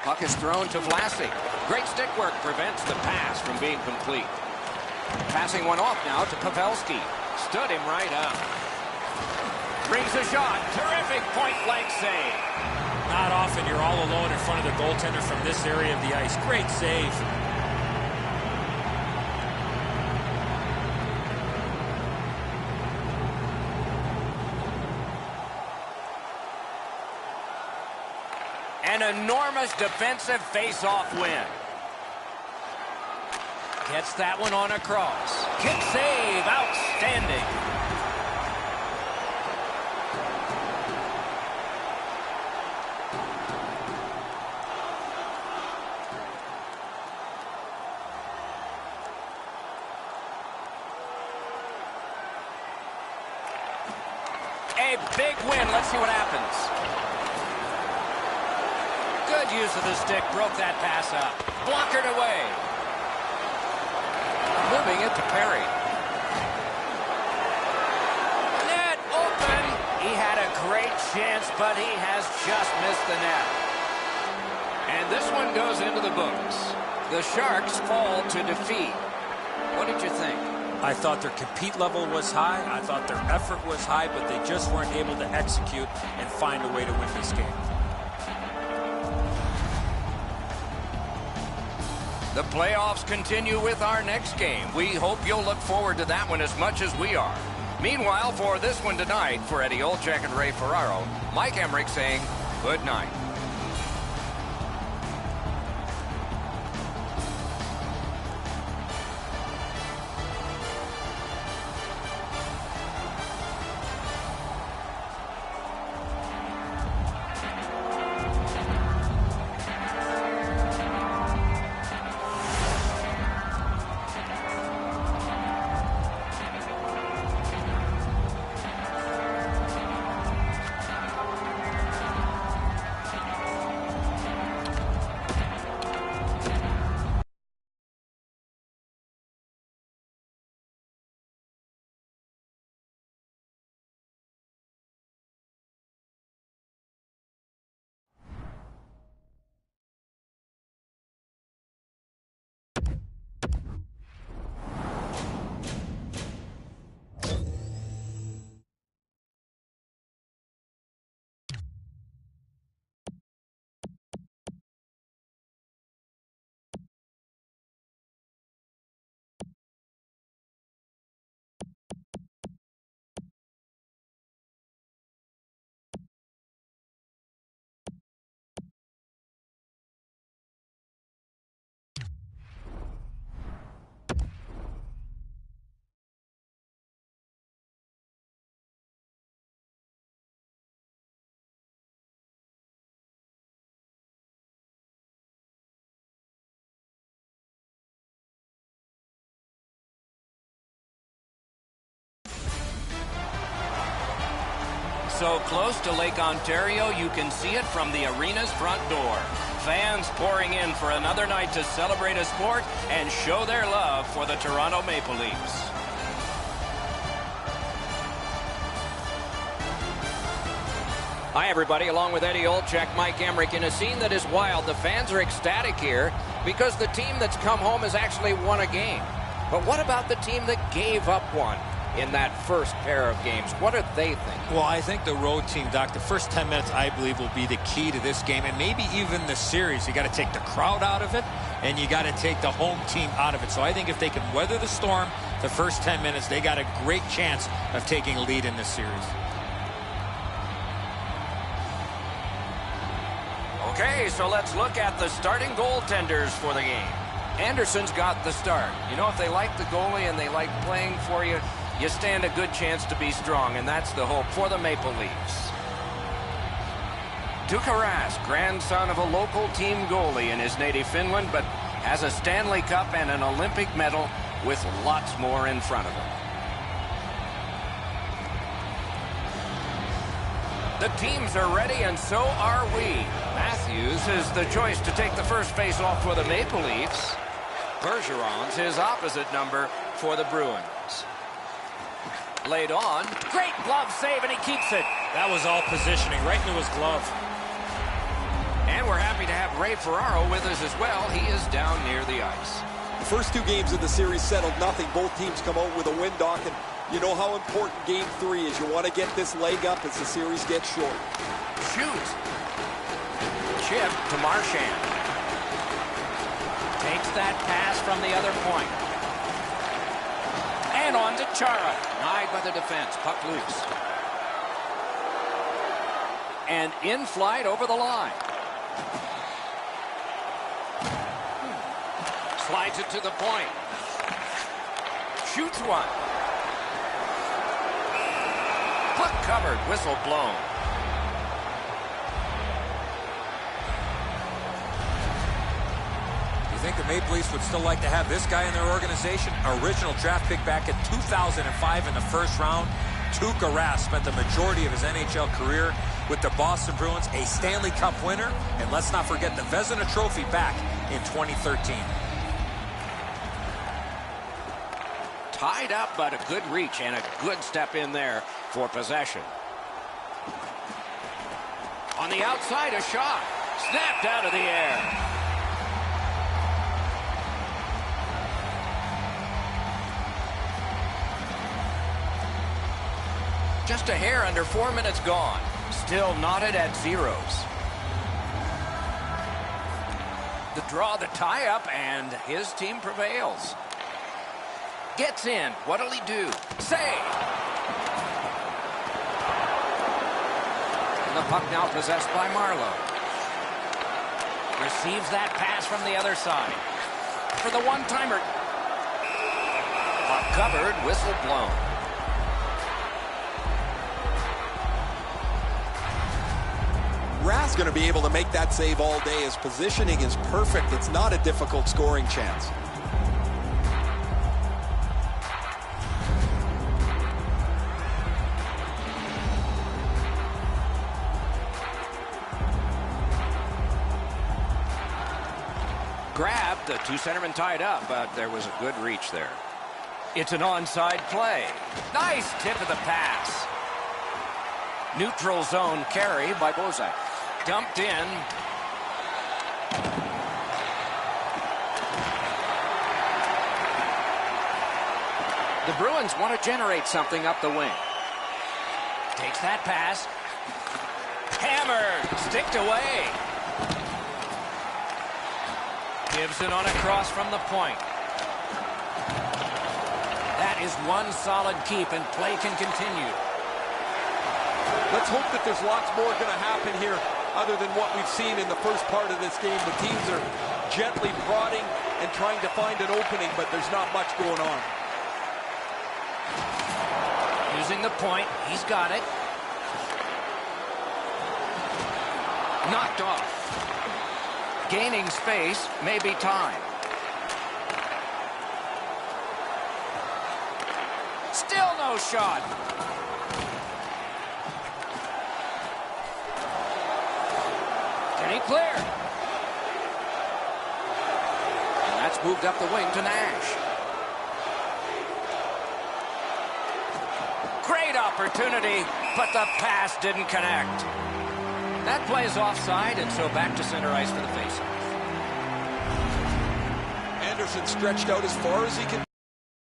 Puck is thrown to Vlasic. Great stick work prevents the pass from being complete. Passing one off now to Pavelski. Stood him right up. Brings a shot. Terrific point-blank save. Not often you're all alone in front of the goaltender from this area of the ice. Great save. An enormous defensive face-off win. Gets that one on across. Kick save. Outstanding. A big win. Let's see what happens. Good use of the stick. Broke that pass up. Blockered away. Moving it to Perry. Net open. He had a great chance, but he has just missed the net. And this one goes into the books. The Sharks fall to defeat. What did you think? I thought their compete level was high. I thought their effort was high, but they just weren't able to execute and find a way to win this game. The playoffs continue with our next game. We hope you'll look forward to that one as much as we are. Meanwhile, for this one tonight, for Eddie Olczyk and Ray Ferraro, Mike Emmerich saying good night. So close to Lake Ontario, you can see it from the arena's front door. Fans pouring in for another night to celebrate a sport and show their love for the Toronto Maple Leafs. Hi, everybody. Along with Eddie Olczyk, Mike Emmerich, in a scene that is wild. The fans are ecstatic here because the team that's come home has actually won a game. But what about the team that gave up one in that first pair of games? What do they think? Well, I think the road team, Doc, the first 10 minutes, I believe, will be the key to this game, and maybe even the series. You got to take the crowd out of it, and you got to take the home team out of it. So I think if they can weather the storm the first 10 minutes, they got a great chance of taking a lead in this series. Okay, so let's look at the starting goaltenders for the game. Anderson's got the start. You know, if they like the goalie and they like playing for you, you stand a good chance to be strong, and that's the hope for the Maple Leafs. Tuukka Rask, grandson of a local team goalie in his native Finland, but has a Stanley Cup and an Olympic medal with lots more in front of him. The teams are ready, and so are we. Matthews is the choice to take the first face-off for the Maple Leafs. Bergeron's his opposite number for the Bruins. Laid on. Great glove save, and he keeps it. That was all positioning, right into his glove. And we're happy to have Ray Ferraro with us as well. He is down near the ice. The first two games of the series settled nothing. Both teams come out with a win, Doc, and you know how important Game 3 is. You want to get this leg up as the series gets short. Shoot. Chip to Marchand. Takes that pass from the other point. And on to Chara. Denied by the defense. Puck loose. And in flight over the line. Slides it to the point. Shoots one. Puck covered, whistle blown. You think the Maple Leafs would still like to have this guy in their organization? Original draft pick back in 2005 in the first round. Tuukka Rask spent the majority of his NHL career with the Boston Bruins, a Stanley Cup winner, and let's not forget the Vezina Trophy back in 2013. Tied up, but a good reach and a good step in there for possession. On the outside, a shot. Snapped out of the air. Just a hair under 4 minutes gone. Still knotted at zeros. The draw, the tie-up, and his team prevails. Gets in. What'll he do? Save! The puck now possessed by Marlowe. Receives that pass from the other side. For the one-timer. Puck covered, whistle blown. Rask's going to be able to make that save all day. His positioning is perfect. It's not a difficult scoring chance. Grabbed, the two centermen tied up, but there was a good reach there. It's an onside play. Nice tip of the pass. Neutral zone carry by Bozak. Dumped in. The Bruins want to generate something up the wing. Takes that pass. Hammered. Sticked away. Gibson on a cross from the point. That is one solid keep, and play can continue. Let's hope that there's lots more going to happen here other than what we've seen in the first part of this game. The teams are gently prodding and trying to find an opening, but there's not much going on. Using the point. He's got it. Knocked off. Gaining space, maybe time. Still no shot. Can he clear? And that's moved up the wing to Nash. Great opportunity, but the pass didn't connect. That play is offside, and so back to center ice for the faceoff. Anderson stretched out as far as he can.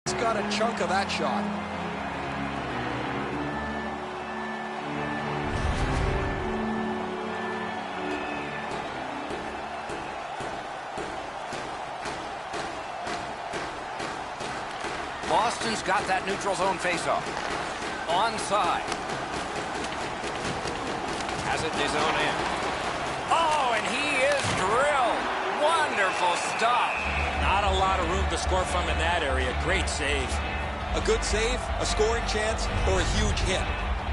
He's got a chunk of that shot. Boston's got that neutral zone faceoff. Onside. Has it in his own end. Oh, and he Wonderful stop. Not a lot of room to score from in that area. Great save. A good save, a scoring chance, or a huge hit.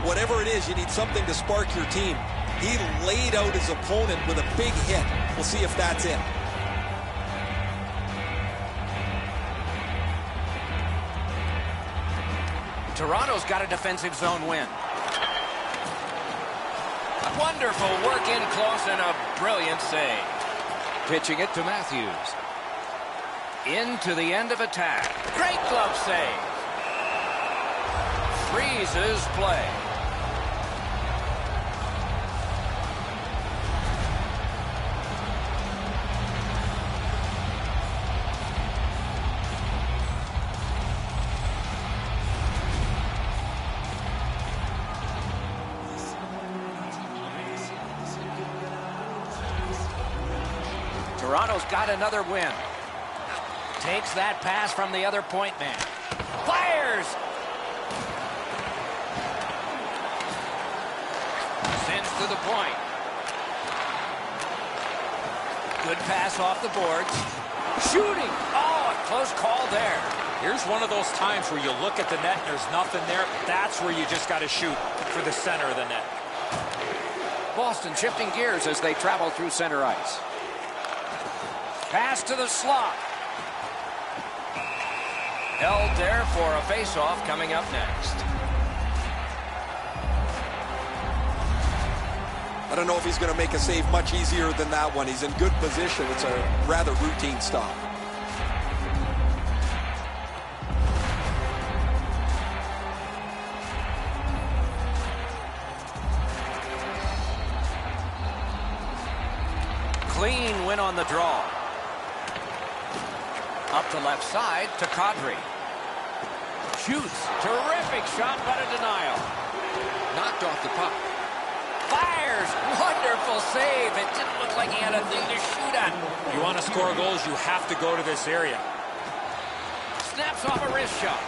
Whatever it is, you need something to spark your team. He laid out his opponent with a big hit. We'll see if that's it. Toronto's got a defensive zone win. Wonderful work in close and a brilliant save. Pitching it to Matthews. Into the end of attack. Great glove save. Freezes play. Toronto's got another win. Takes that pass from the other point man. Fires! Sends to the point. Good pass off the boards. Shooting! Oh, a close call there. Here's one of those times where you look at the net and there's nothing there. That's where you just got to shoot for the center of the net. Boston shifting gears as they travel through center ice. Pass to the slot. Held there for a face-off coming up next. I don't know if he's going to make a save much easier than that one. He's in good position. It's a rather routine stop. Clean win on the draw. Up the left side to Kadri. Shoots. Terrific shot, but a denial. Knocked off the puck. Fires. Wonderful save. It didn't look like he had a thing to shoot at. You want to score goals, you have to go to this area. Snaps off a wrist shot.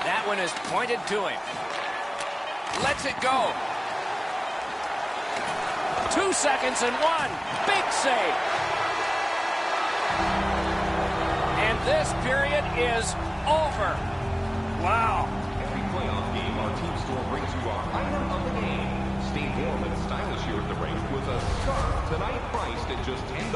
That one is pointed to him. Lets it go. 2 seconds and one. Big save. And this period is over. Wow. Every playoff game, our team store brings you our item of the game. Stay warm and stylish here at the rink with a scarf tonight priced at just $10.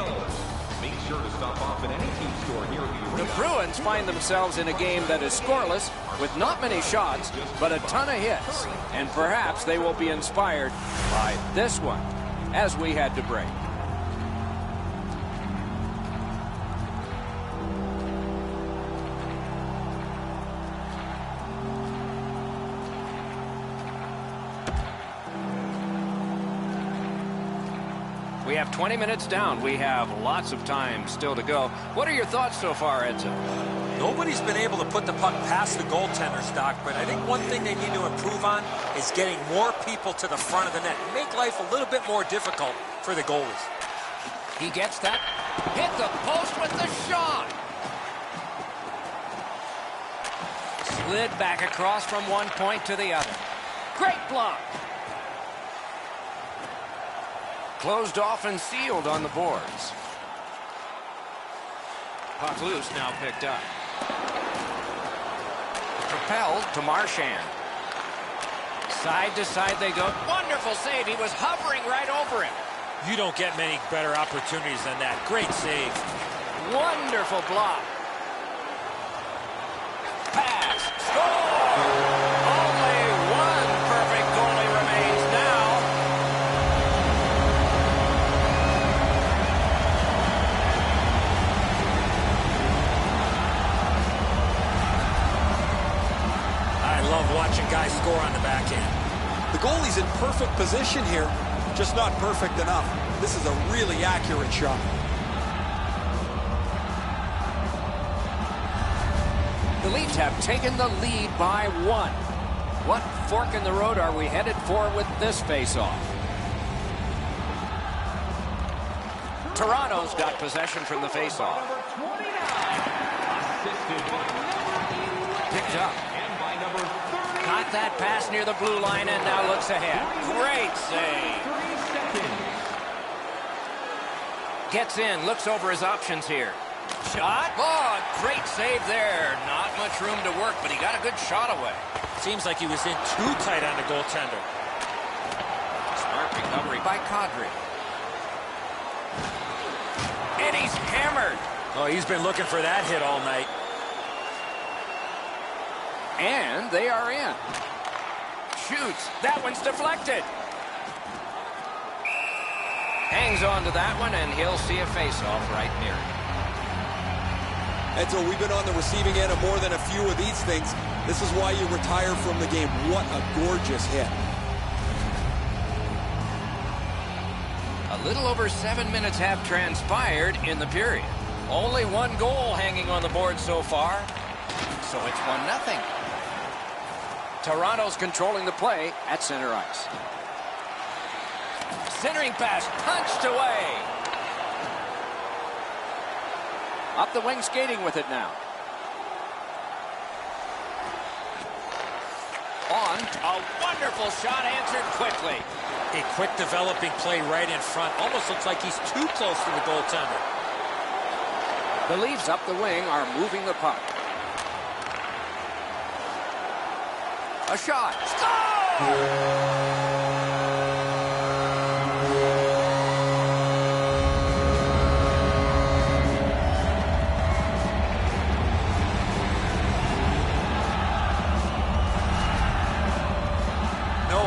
Make sure to stop off at any team store here at the The Bruins find themselves in a game that is scoreless with not many shots, but a ton of hits. And perhaps they will be inspired by this one as we head to break. We have 20 minutes down. We have lots of time still to go. What are your thoughts so far, Edzo? Nobody's been able to put the puck past the goaltender, Stock, but I think one thing they need to improve on is getting more people to the front of the net. Make life a little bit more difficult for the goalies. He gets that. Hit the post with the shot. Slid back across from one point to the other. Great block. Closed off and sealed on the boards. Puck loose, now picked up. Propelled to Marchand. Side to side they go. Wonderful save. He was hovering right over him. You don't get many better opportunities than that. Great save. Wonderful block. Pass. Score! Only one perfect goalie remains now. I love watching guys score on the backhand. The goalie's in perfect position here, just not perfect enough. This is a really accurate shot. The Leafs have taken the lead by one. What fork in the road are we headed for with this face-off? Toronto's got possession from the face-off. Picked up. Caught that pass near the blue line and now looks ahead. Great save. Gets in, looks over his options here. Shot. Oh, great save there. Not much room to work, but he got a good shot away. Seems like he was in too tight on the goaltender. Smart recovery by Kadri. And he's hammered. Oh, he's been looking for that hit all night. And they are in. Shoots. That one's deflected. Hangs on to that one, and he'll see a face-off right near it. And so we've been on the receiving end of more than a few of these things. This is why you retire from the game. What a gorgeous hit. A little over 7 minutes have transpired in the period. Only one goal hanging on the board so far. So it's 1-0. Toronto's controlling the play at center ice. Centering pass, punched away. Up the wing, skating with it now. On, a wonderful shot answered quickly. A quick developing play right in front. Almost looks like he's too close to the goaltender. The Leafs up the wing are moving the puck. A shot. Score!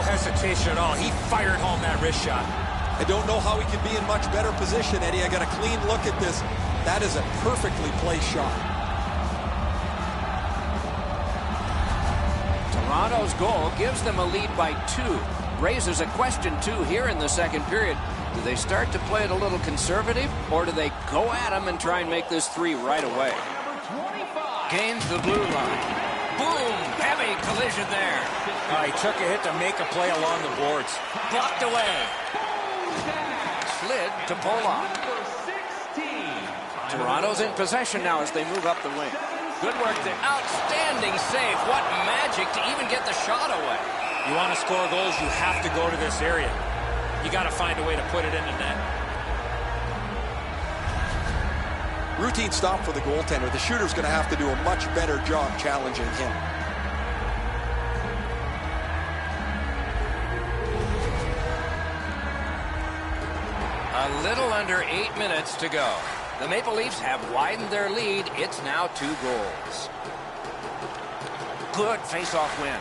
Hesitation at all. He fired home that wrist shot. I don't know how he could be in much better position, Eddie. I got a clean look at this. That is a perfectly placed shot. Toronto's goal gives them a lead by 2. Raises a question, too, here in the second period. Do they start to play it a little conservative, or do they go at them and try and make this 3 right away? Gains the blue line. Boom! Heavy collision there. He took a hit to make a play along the boards. Blocked away. Slid to Polak. Toronto's in possession now as they move up the wing. Good work there. Outstanding save. What magic to even get the shot away. You want to score goals, you have to go to this area. You got to find a way to put it in the net. Routine stop for the goaltender. The shooter's going to have to do a much better job challenging him. A little under 8 minutes to go. The Maple Leafs have widened their lead. It's now 2 goals. Good face-off win.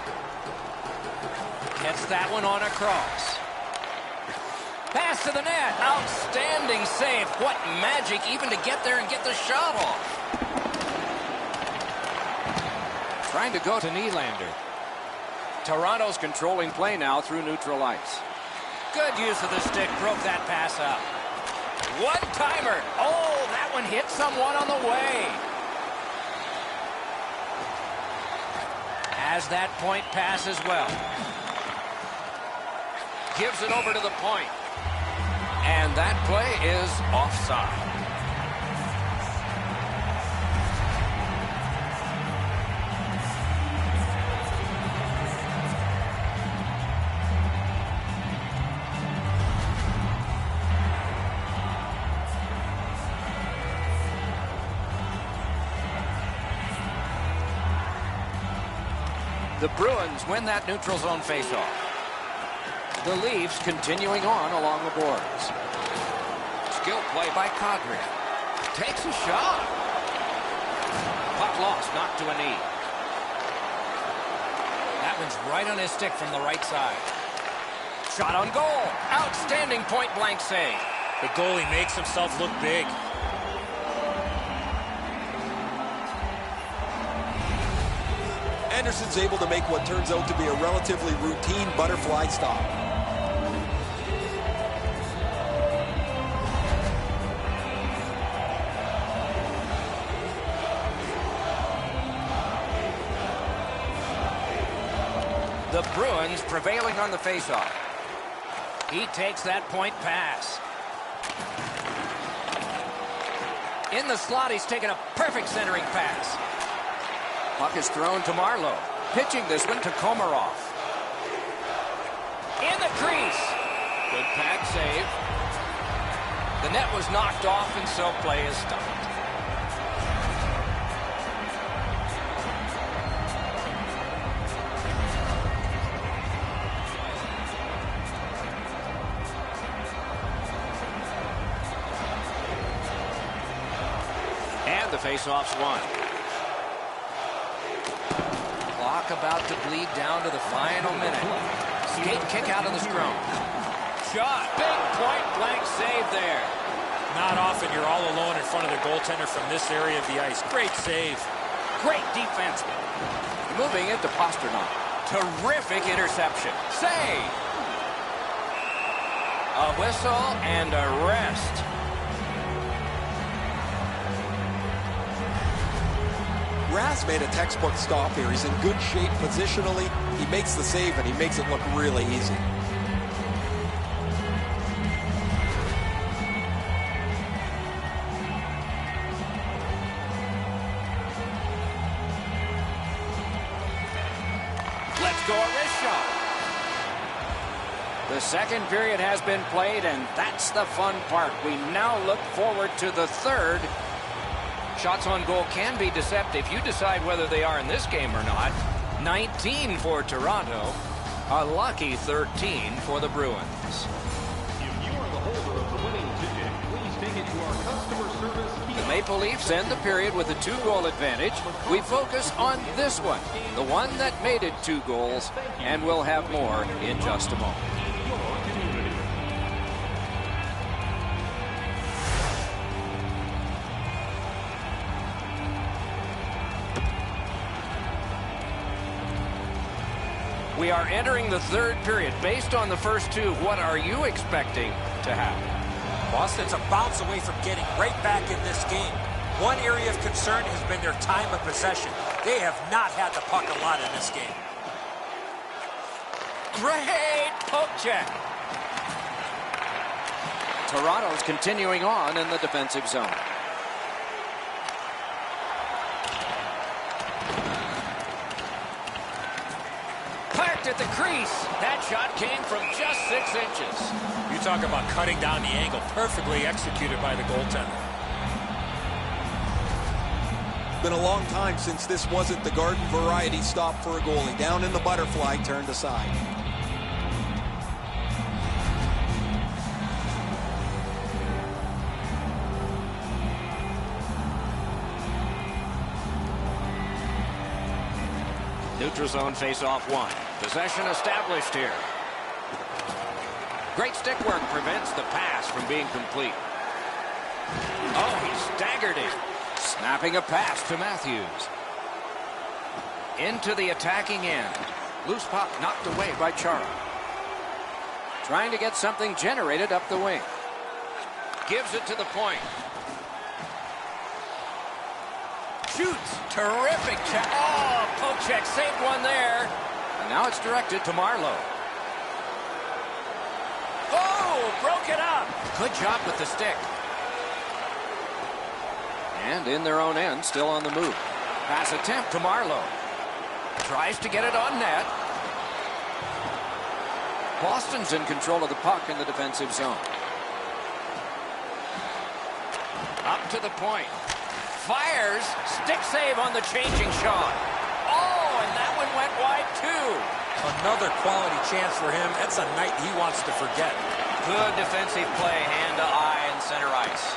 Gets that one on across. Pass to the net. Outstanding save. What magic even to get there and get the shot off. Trying to go to Nylander. Toronto's controlling play now through neutral ice. Good use of the stick. Broke that pass up. One-timer. Oh, that one hit someone on the way. Has that point pass as well. Gives it over to the point. And that play is offside. The Bruins win that neutral zone faceoff. The Leafs continuing on along the boards. Skill play by Kadri. Takes a shot. Puck lost, knocked to a knee. That one's right on his stick from the right side. Shot on goal. Outstanding point-blank save. The goalie makes himself look big. Anderson's able to make what turns out to be a relatively routine butterfly stop. The Bruins prevailing on the faceoff. He takes that point pass. In the slot, he's taken a perfect centering pass. Puck is thrown to Marlowe. Pitching this one to Komarov. In the crease. Good pad save. The net was knocked off, and so play is stopped. And the faceoff's won. Clock about to bleed down to the final minute. Skate kick out of the scrum. Shot. Big point-blank save there. Not often you're all alone in front of the goaltender from this area of the ice. Great save. Great defense. Moving it to Pasternak. Terrific interception. Save. A whistle and a rest. Raz made a textbook stop here. He's in good shape positionally. He makes the save, and he makes it look really easy. Let's go a wrist shot. The second period has been played, and that's the fun part. We now look forward to the third. Shots on goal can be deceptive. You decide whether they are in this game or not. 19 for Toronto. A lucky 13 for the Bruins. If you are the holder of the winning ticket, please take it to our customer service kiosk. The Maple Leafs end the period with a 2-goal advantage. We focus on this one, the one that made it 2 goals, and we'll have more in just a moment. We are entering the third period. Based on the first 2, what are you expecting to happen? Boston's a bounce away from getting right back in this game. One area of concern has been their time of possession. They have not had the puck a lot in this game. Great poke check. Toronto's continuing on in the defensive zone. At the crease. That shot came from just 6 inches. You talk about cutting down the angle. Perfectly executed by the goaltender. Been a long time since this wasn't the garden variety stop for a goalie. Down in the butterfly, turned aside. Neutral zone face-off 1. Possession established here. Great stick work prevents the pass from being complete. Oh, he staggered it. Snapping a pass to Matthews. Into the attacking end. Loose puck knocked away by Chara. Trying to get something generated up the wing. Gives it to the point. Shoots. Terrific check. Oh, poke check. Saved one there. And now it's directed to Marlowe. Oh, broke it up. Good job with the stick. And in their own end, still on the move. Pass attempt to Marlowe. Tries to get it on net. Boston's in control of the puck in the defensive zone. Up to the point. Fires. Stick save on the changing shot. Oh, and that one went wide too. Another quality chance for him. That's a night he wants to forget. Good defensive play, hand to eye in center ice.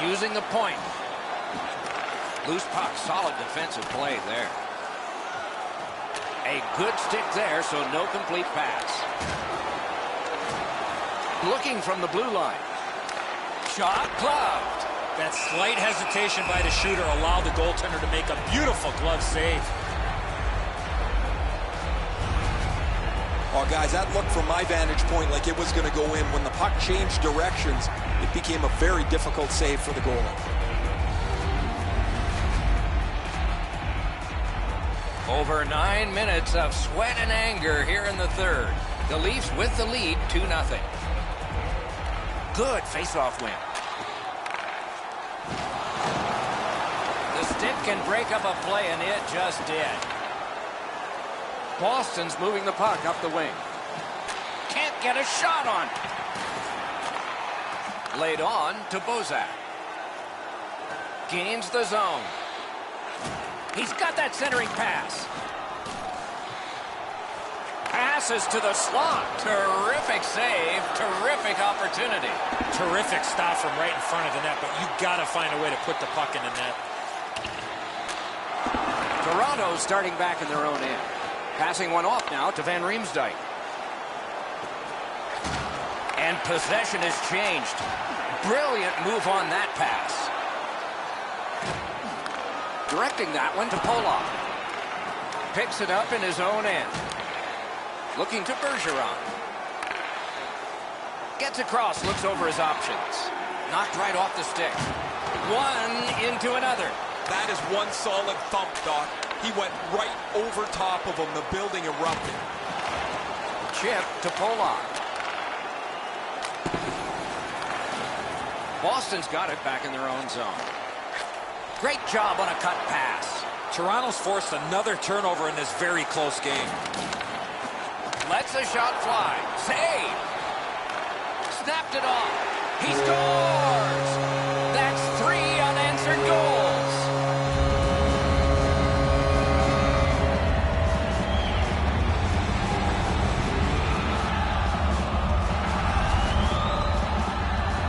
Using the point. Loose puck, solid defensive play there. A good stick there, so no complete pass. Looking from the blue line. Shot gloved. That slight hesitation by the shooter allowed the goaltender to make a beautiful glove save. Oh, guys, that looked from my vantage point like it was going to go in. When the puck changed directions, it became a very difficult save for the goalie. Over 9 minutes of sweat and anger here in the third. The Leafs with the lead, 2-0. Good face-off win. The stick can break up a play, and it just did. Boston's moving the puck up the wing. Can't get a shot on. Laid on to Bozak. Gains the zone. He's got that centering pass. Passes to the slot. Terrific save. Terrific opportunity. Terrific stop from right in front of the net, but you got to find a way to put the puck in the net. Toronto's starting back in their own end. Passing one off now to Van Riemsdyk. And possession has changed. Brilliant move on that pass. Directing that one to Polak. Picks it up in his own end. Looking to Bergeron. Gets across, looks over his options. Knocked right off the stick. One into another. That is one solid thump, Doc. He went right over top of him. The building erupted. Chip to Polak. Boston's got it back in their own zone. Great job on a cut pass. Toronto's forced another turnover in this very close game. Lets a shot fly. Save. Snapped it off. He scores. That's 3 unanswered goals.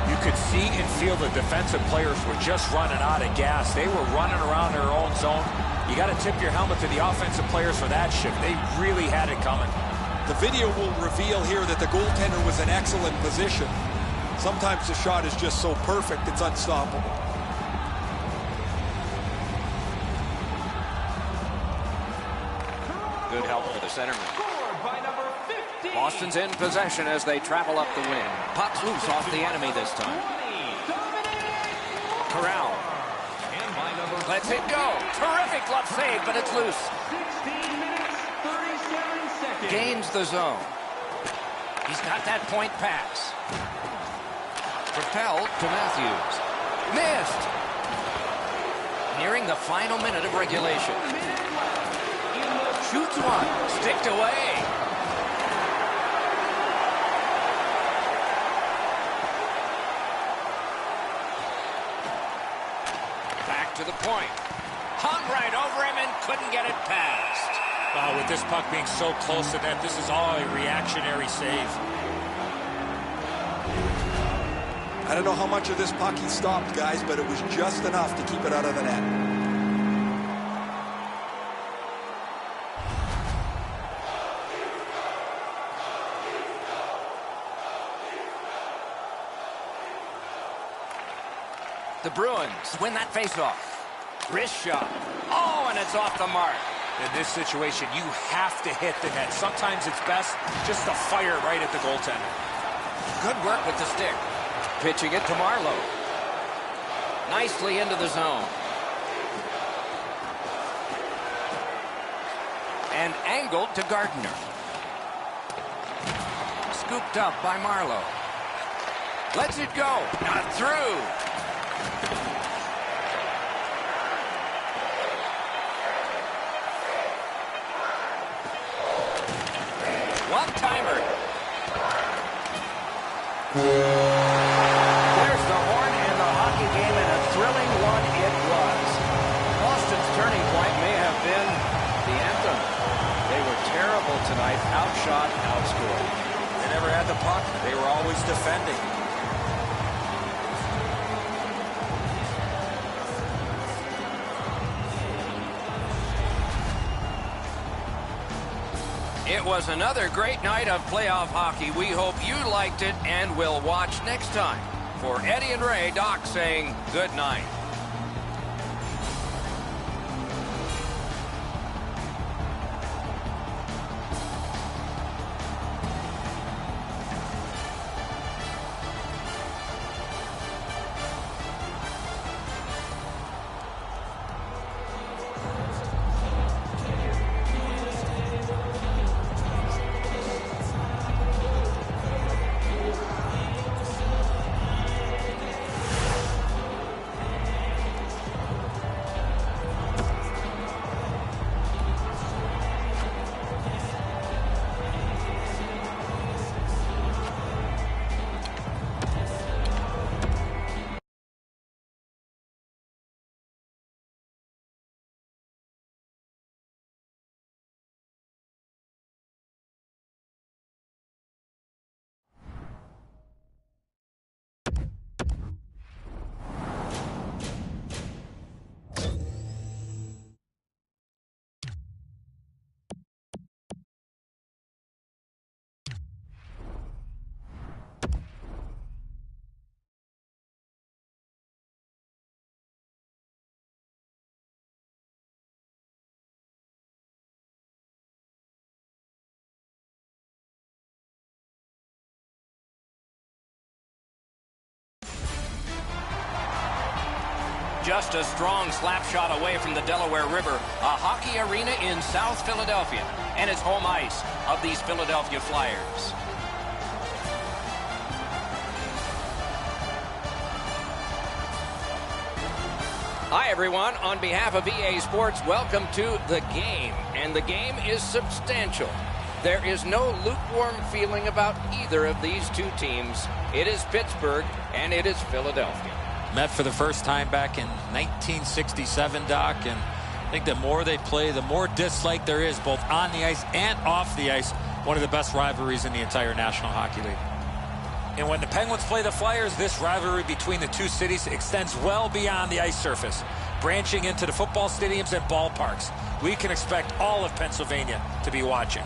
You could see and feel the defensive players were just running out of gas. They were running around their own zone. You got to tip your helmet to the offensive players for that shift. They really had it coming. The video will reveal here that the goaltender was in excellent position. Sometimes the shot is just so perfect, it's unstoppable. Good help for the centerman. Boston's in possession as they travel up the wing. Puck's loose off the enemy this time. Corral. Lets it go. Terrific glove save, but it's loose. 16 minutes, 37 seconds. Gains the zone. He's got that point pass. Propelled to Matthews. Missed. Nearing the final minute of regulation. Shoots one. Sticked away. Back to the point. Hung right over him and couldn't get it past. With this puck being so close to them, this is all a reactionary save. I don't know how much of this puck he stopped, guys, but it was just enough to keep it out of the net. The Bruins win that faceoff. Wrist shot. Oh, and it's off the mark. In this situation, you have to hit the net. Sometimes it's best just to fire right at the goaltender. Good work with the stick. Pitching it to Marlowe. Nicely into the zone. And angled to Gardner. Scooped up by Marlowe. Lets it go. Not through. One-timer. There's the horn in the hockey game, and a thrilling one it was. Boston's turning point may have been the anthem. They were terrible tonight, outshot, outscored. They never had the puck. They were always defending. It was another great night of playoff hockey. We hope you liked it and will watch next time. For Eddie and Ray, Doc saying good night. just a strong slap shot away from the Delaware River, a hockey arena in South Philadelphia, and it's home ice of these Philadelphia Flyers. Hi, everyone. On behalf of EA Sports, welcome to the game. And the game is substantial. There is no lukewarm feeling about either of these two teams. It is Pittsburgh, and it is Philadelphia. Met for the first time back in 1967, Doc, and I think the more they play, the more dislike there is, both on the ice and off the ice. One of the best rivalries in the entire National Hockey League. And when the Penguins play the Flyers, this rivalry between the two cities extends well beyond the ice surface, branching into the football stadiums and ballparks. We can expect all of Pennsylvania to be watching.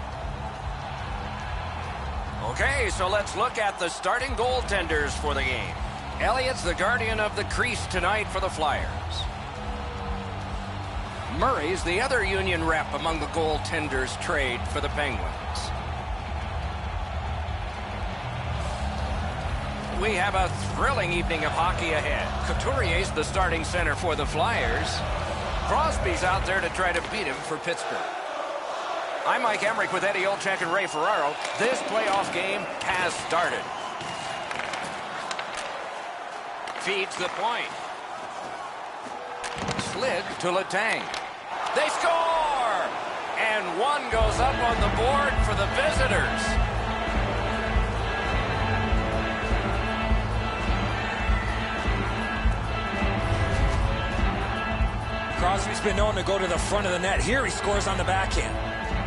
Okay, so let's look at the starting goaltenders for the game. Elliott's the guardian of the crease tonight for the Flyers. Murray's the other Union rep among the goaltenders trade for the Penguins. We have a thrilling evening of hockey ahead. Couturier's the starting center for the Flyers. Crosby's out there to try to beat him for Pittsburgh. I'm Mike Emmerich with Eddie Olczyk and Ray Ferraro. This playoff game has started. Feeds the point. Slid to Letang. They score! And one goes up on the board for the visitors. Crosby's been known to go to the front of the net. Here he scores on the backhand.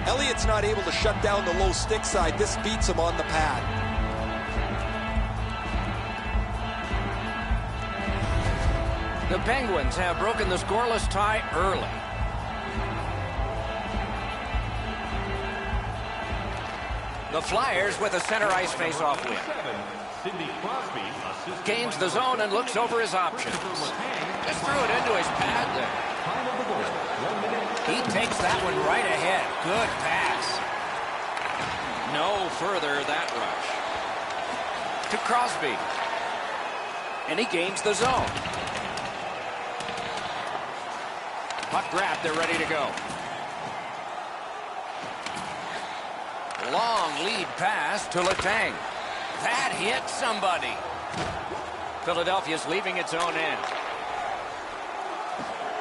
Elliott's not able to shut down the low stick side. This beats him on the pad. The Penguins have broken the scoreless tie early. The Flyers with a center ice face-off win. Gains the zone and looks over his options. Just threw it into his pad there. He takes that one right ahead. Good pass. No further that rush. To Crosby. And he gains the zone. Puck grab, they're ready to go. Long lead pass to Letang. That hit somebody. Philadelphia's leaving its own end.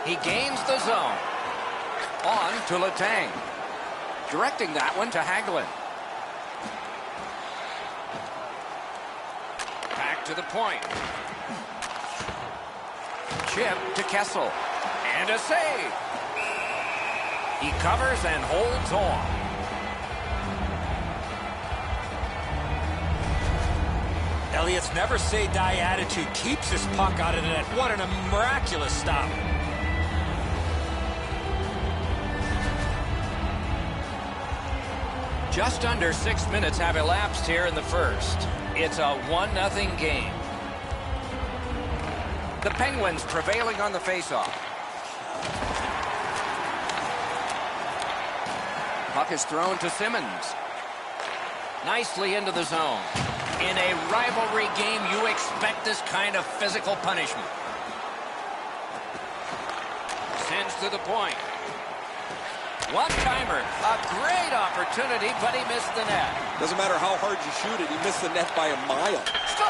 He gains the zone. On to Letang. Directing that one to Hagelin. Back to the point. Chip to Kessel. And a save. He covers and holds on. Elliott's never say die attitude keeps his puck out of the net. What a miraculous stop. Just under 6 minutes have elapsed here in the first. It's a 1-0 game. The Penguins prevailing on the faceoff. Puck is thrown to Simmons. Nicely into the zone. In a rivalry game, you expect this kind of physical punishment. Sends to the point. One-timer, a great opportunity, but he missed the net. Doesn't matter how hard you shoot it, he missed the net by a mile. Score!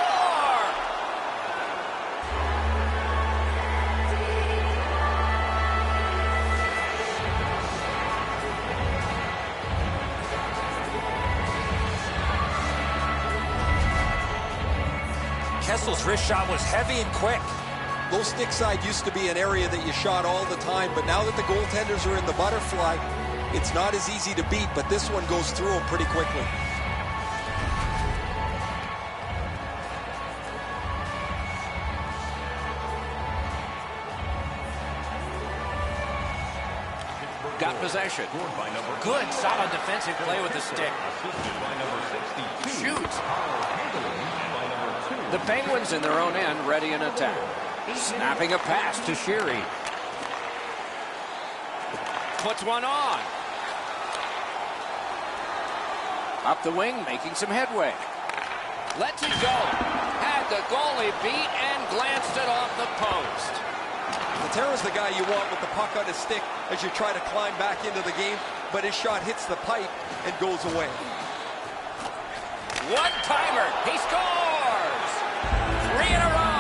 Kessel's wrist shot was heavy and quick. Low stick side used to be an area that you shot all the time, but now that the goaltenders are in the butterfly, it's not as easy to beat, but this one goes through them pretty quickly. Got possession. Good, solid defensive play with the stick. Shoots. The Penguins in their own end, ready in attack. Snapping a pass to Sheary. Puts one on. Up the wing, making some headway. Lets it go. Had the goalie beat and glanced it off the post. Patera's the guy you want with the puck on his stick as you try to climb back into the game, but his shot hits the pipe and goes away. One-timer. He scores! 3 in a row.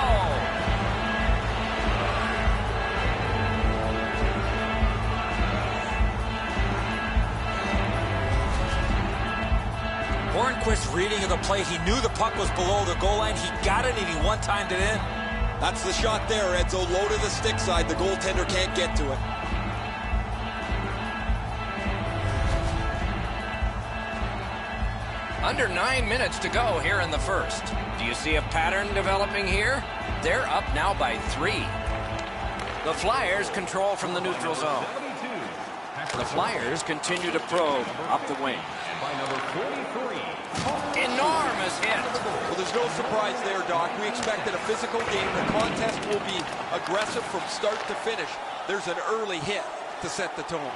Hornquist's reading of the play. He knew the puck was below the goal line. He got it, and he one-timed it in. That's the shot there, Edzo. Low to the stick side. The goaltender can't get to it. Under 9 minutes to go here in the first. Do you see a pattern developing here? They're up now by 3. The Flyers control from the neutral zone. The Flyers continue to probe up the wing. Enormous hit. Well, there's no surprise there, Doc. We expected a physical game. The contest will be aggressive from start to finish. There's an early hit to set the tone.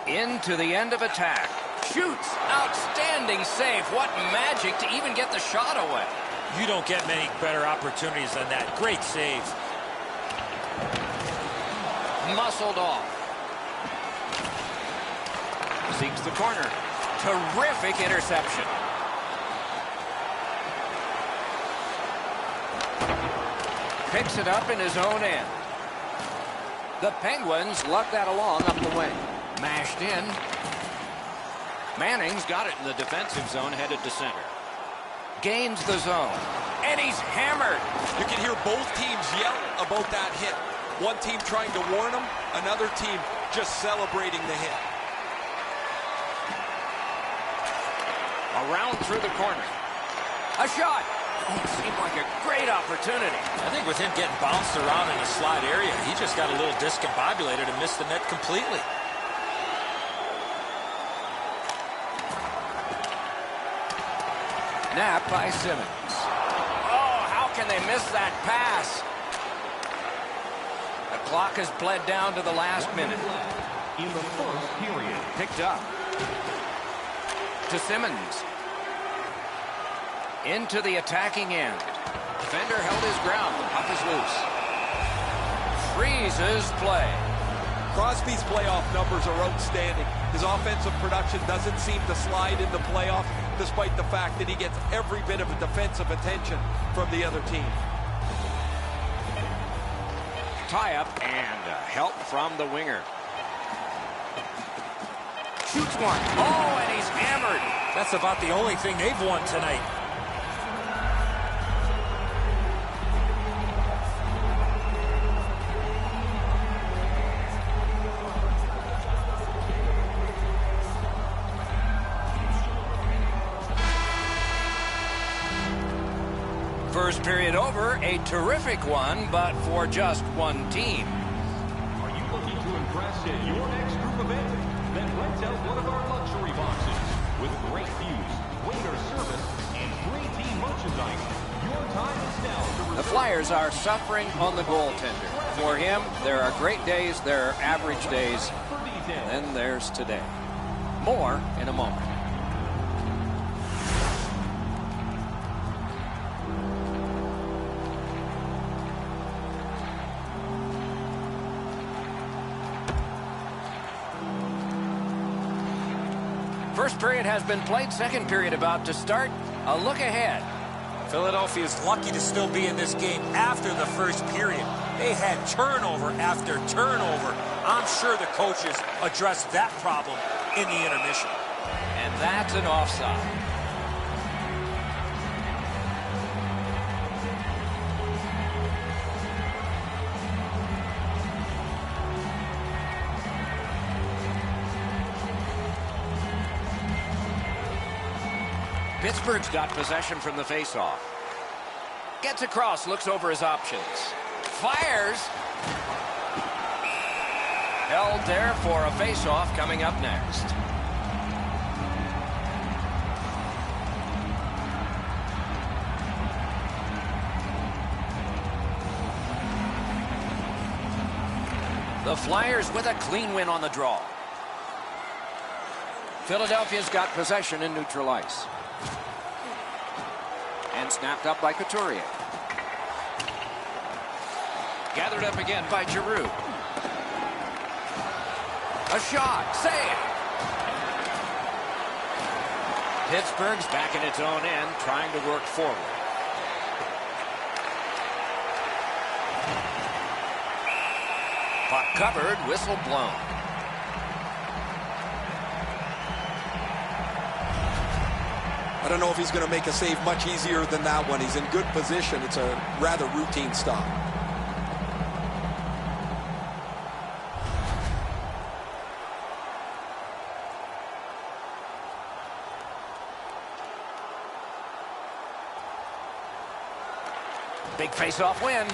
Into the end of attack. Shoots. Outstanding save. What magic to even get the shot away. You don't get many better opportunities than that. Great save. Muscled off. Seeks the corner. Terrific interception. Picks it up in his own end. The Penguins lug that along up the wing. Mashed in. Manning's got it in the defensive zone, headed to center. Gains the zone. And he's hammered. You can hear both teams yell about that hit. One team trying to warn him, another team just celebrating the hit. Around through the corner. A shot. Oh, seemed like a great opportunity. I think with him getting bounced around in the slot area, he just got a little discombobulated and missed the net completely. Snap by Simmons. Oh, how can they miss that pass? The clock has bled down to the last minute. In the first period. Picked up. To Simmons. Into the attacking end. Defender held his ground. The puck is loose. Freezes play. Crosby's playoff numbers are outstanding. His offensive production doesn't seem to slide in the playoffs, despite the fact that he gets every bit of defensive attention from the other team. Tie-up and help from the winger. Shoots one. Oh, and he's hammered. That's about the only thing they've won tonight. First period over, a terrific one, but for just one team. Are you looking to impress at your next group event? Then rent out one of our luxury boxes. With great views, waiter service, and free team merchandise. Your time is now to reserve. The Flyers are suffering on the goaltender. For him, there are great days, there are average days, and then there's today. More in a moment. First period has been played. Second period about to start. A look ahead. Philadelphia is lucky to still be in this game after the first period. They had turnover after turnover. I'm sure the coaches addressed that problem in the intermission. And that's an offside. Pittsburgh's got possession from the faceoff. Gets across, looks over his options. Fires. Held there for a faceoff coming up next. The Flyers with a clean win on the draw. Philadelphia's got possession in neutral ice. And snapped up by Couturier. Gathered up again by Giroux. A shot. Save. Pittsburgh's back in its own end, trying to work forward. Puck covered, whistle blown. I don't know if he's going to make a save much easier than that one. He's in good position. It's a rather routine stop. Big face-off win.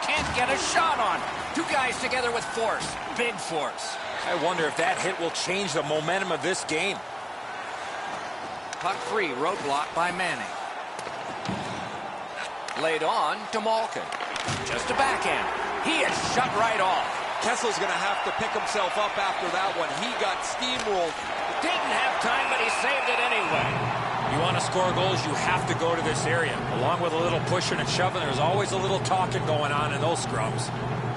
Can't get a shot on. Two guys together with force. Big force. I wonder if that hit will change the momentum of this game. Puck free, roadblock by Manning. Laid on to Malkin. Just a backhand. He is shut right off. Kessel's going to have to pick himself up after that one. He got steamrolled. Didn't have time, but he saved it anyway. You want to score goals, you have to go to this area. Along with a little pushing and shoving, there's always a little talking going on in those scrums.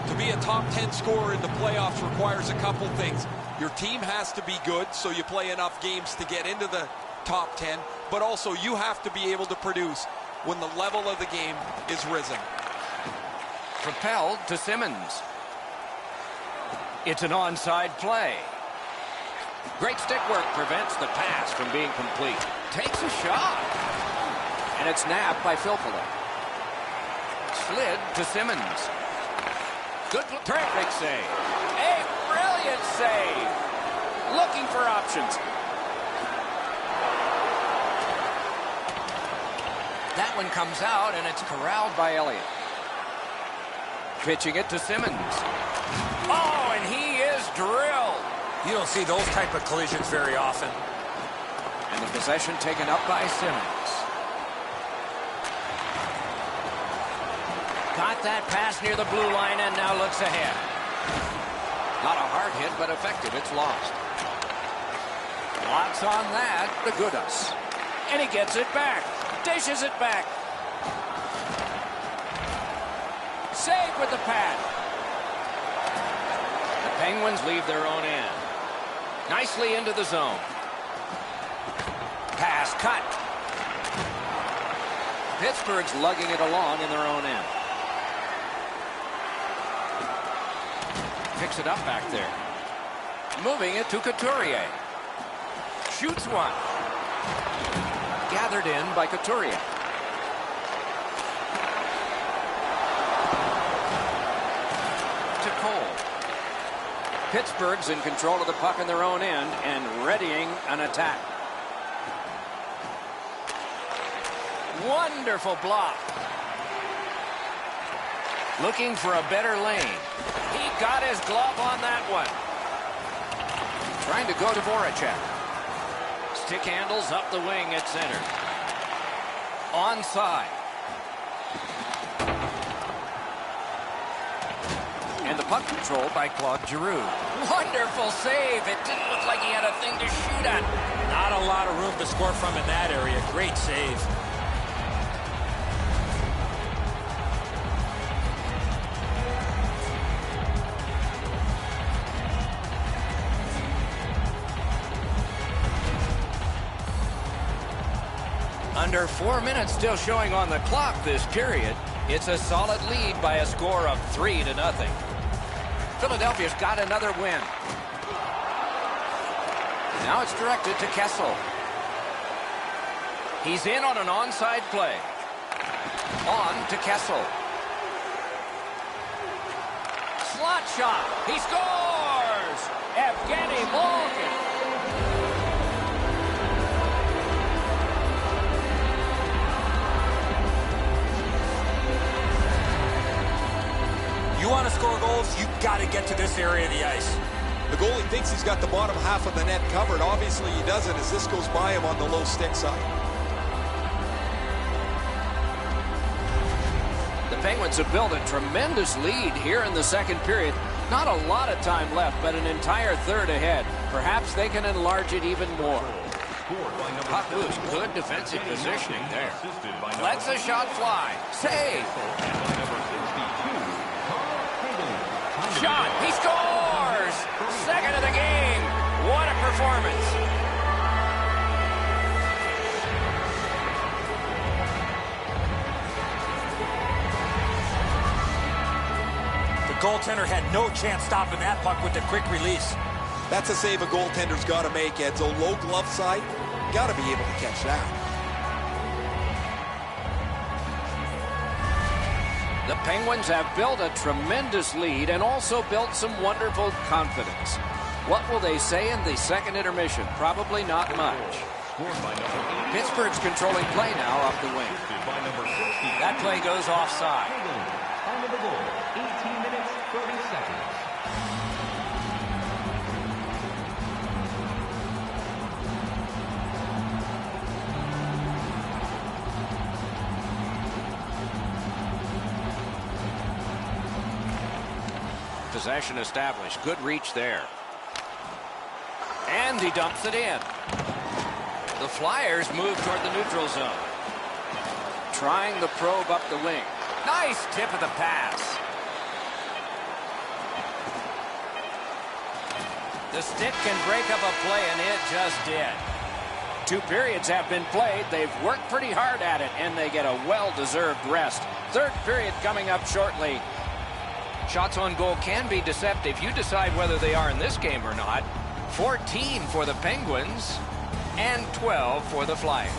To be a top 10 scorer in the playoffs requires a couple things. Your team has to be good, so you play enough games to get into the top 10, but also you have to be able to produce when the level of the game is risen. Propelled to Simmons. It's an onside play. Great stick work prevents the pass from being complete. Takes a shot. And it's nabbed by Filppula. Slid to Simmons. Good, terrific save. A brilliant save. Looking for options. That one comes out, and it's corralled by Elliott. Pitching it to Simmons. Oh, and he is drilled. You don't see those type of collisions very often. And the possession taken up by Simmons. Got that pass near the blue line and now looks ahead. Not a hard hit, but effective. It's lost. Lots on that. The Goodas. And he gets it back. Dishes it back. Save with the pad. The Penguins leave their own end. Nicely into the zone. Pass cut. Pittsburgh's lugging it along in their own end. Picks it up back there. Moving it to Couturier. Shoots one. Gathered in by Couturier. To Cole. Pittsburgh's in control of the puck in their own end and readying an attack. Wonderful block. Looking for a better lane. He got his glove on that one. Trying to go to Voracek. Stick handles up the wing at center. Onside. And the puck controlled by Claude Giroux. Wonderful save. It didn't look like he had a thing to shoot at. Not a lot of room to score from in that area. Great save. Under 4 minutes still showing on the clock this period. It's a solid lead by a score of 3-0. Philadelphia's got another win. Now it's directed to Kessel. He's in on an onside play. On to Kessel. Slot shot. He scores! Evgeny Malkin. You want to score goals, you've got to get to this area of the ice. The goalie thinks he's got the bottom half of the net covered. Obviously he doesn't as this goes by him on the low stick side. The Penguins have built a tremendous lead here in the second period. Not a lot of time left, but an entire third ahead. Perhaps they can enlarge it even more. Scored by number Puck loose. 71. Good defensive positioning there. Assisted by number Lets a shot fly. Save. and by number 62, Carl Hagelin. Shot. He scores. Second of the game. What a performance. The goaltender had no chance stopping that puck with the quick release. That's a save a goaltender's got to make, Edzo. Low glove side, got to be able to catch that. The Penguins have built a tremendous lead and also built some wonderful confidence. What will they say in the second intermission? Probably not much. Scored by number 80. Pittsburgh's controlling play now up the wing. Assisted by number 60. That play goes offside. Hagelin. Time of the goal, 18 minutes, 30 seconds. Possession established. Good reach there. And he dumps it in. The Flyers move toward the neutral zone. Trying the probe up the wing. Nice tip of the pass. The stick can break up a play, and it just did. 2 periods have been played. They've worked pretty hard at it, and they get a well-deserved rest. Third period coming up shortly. Shots on goal can be deceptive. You decide whether they are in this game or not. 14 for the Penguins and 12 for the Flyers.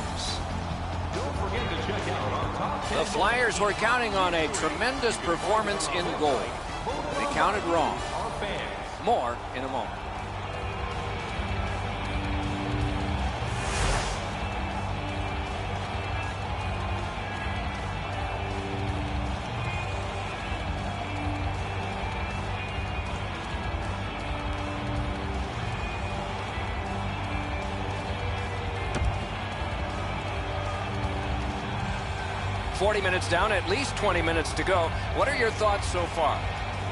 Don't forget to check out our top 10. The Flyers were counting on a tremendous performance in goal. They counted wrong. Our fans. More in a moment. $40 minutes down, at least 20 minutes to go. What are your thoughts so far?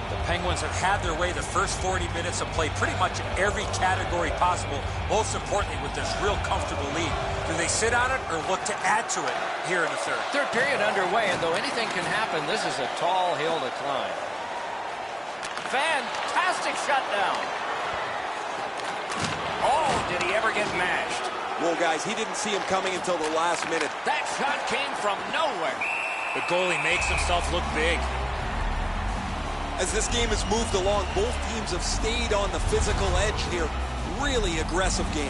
The Penguins have had their way the first 40 minutes of play pretty much in every category possible, most importantly with this real comfortable lead. Do they sit on it or look to add to it here in the third? Third period underway, and though anything can happen, this is a tall hill to climb. Fantastic shutdown. Oh, did he ever get mashed? Well, guys, he didn't see him coming until the last minute. That shot came from nowhere. The goalie makes himself look big. As this game has moved along, both teams have stayed on the physical edge here. Really aggressive game.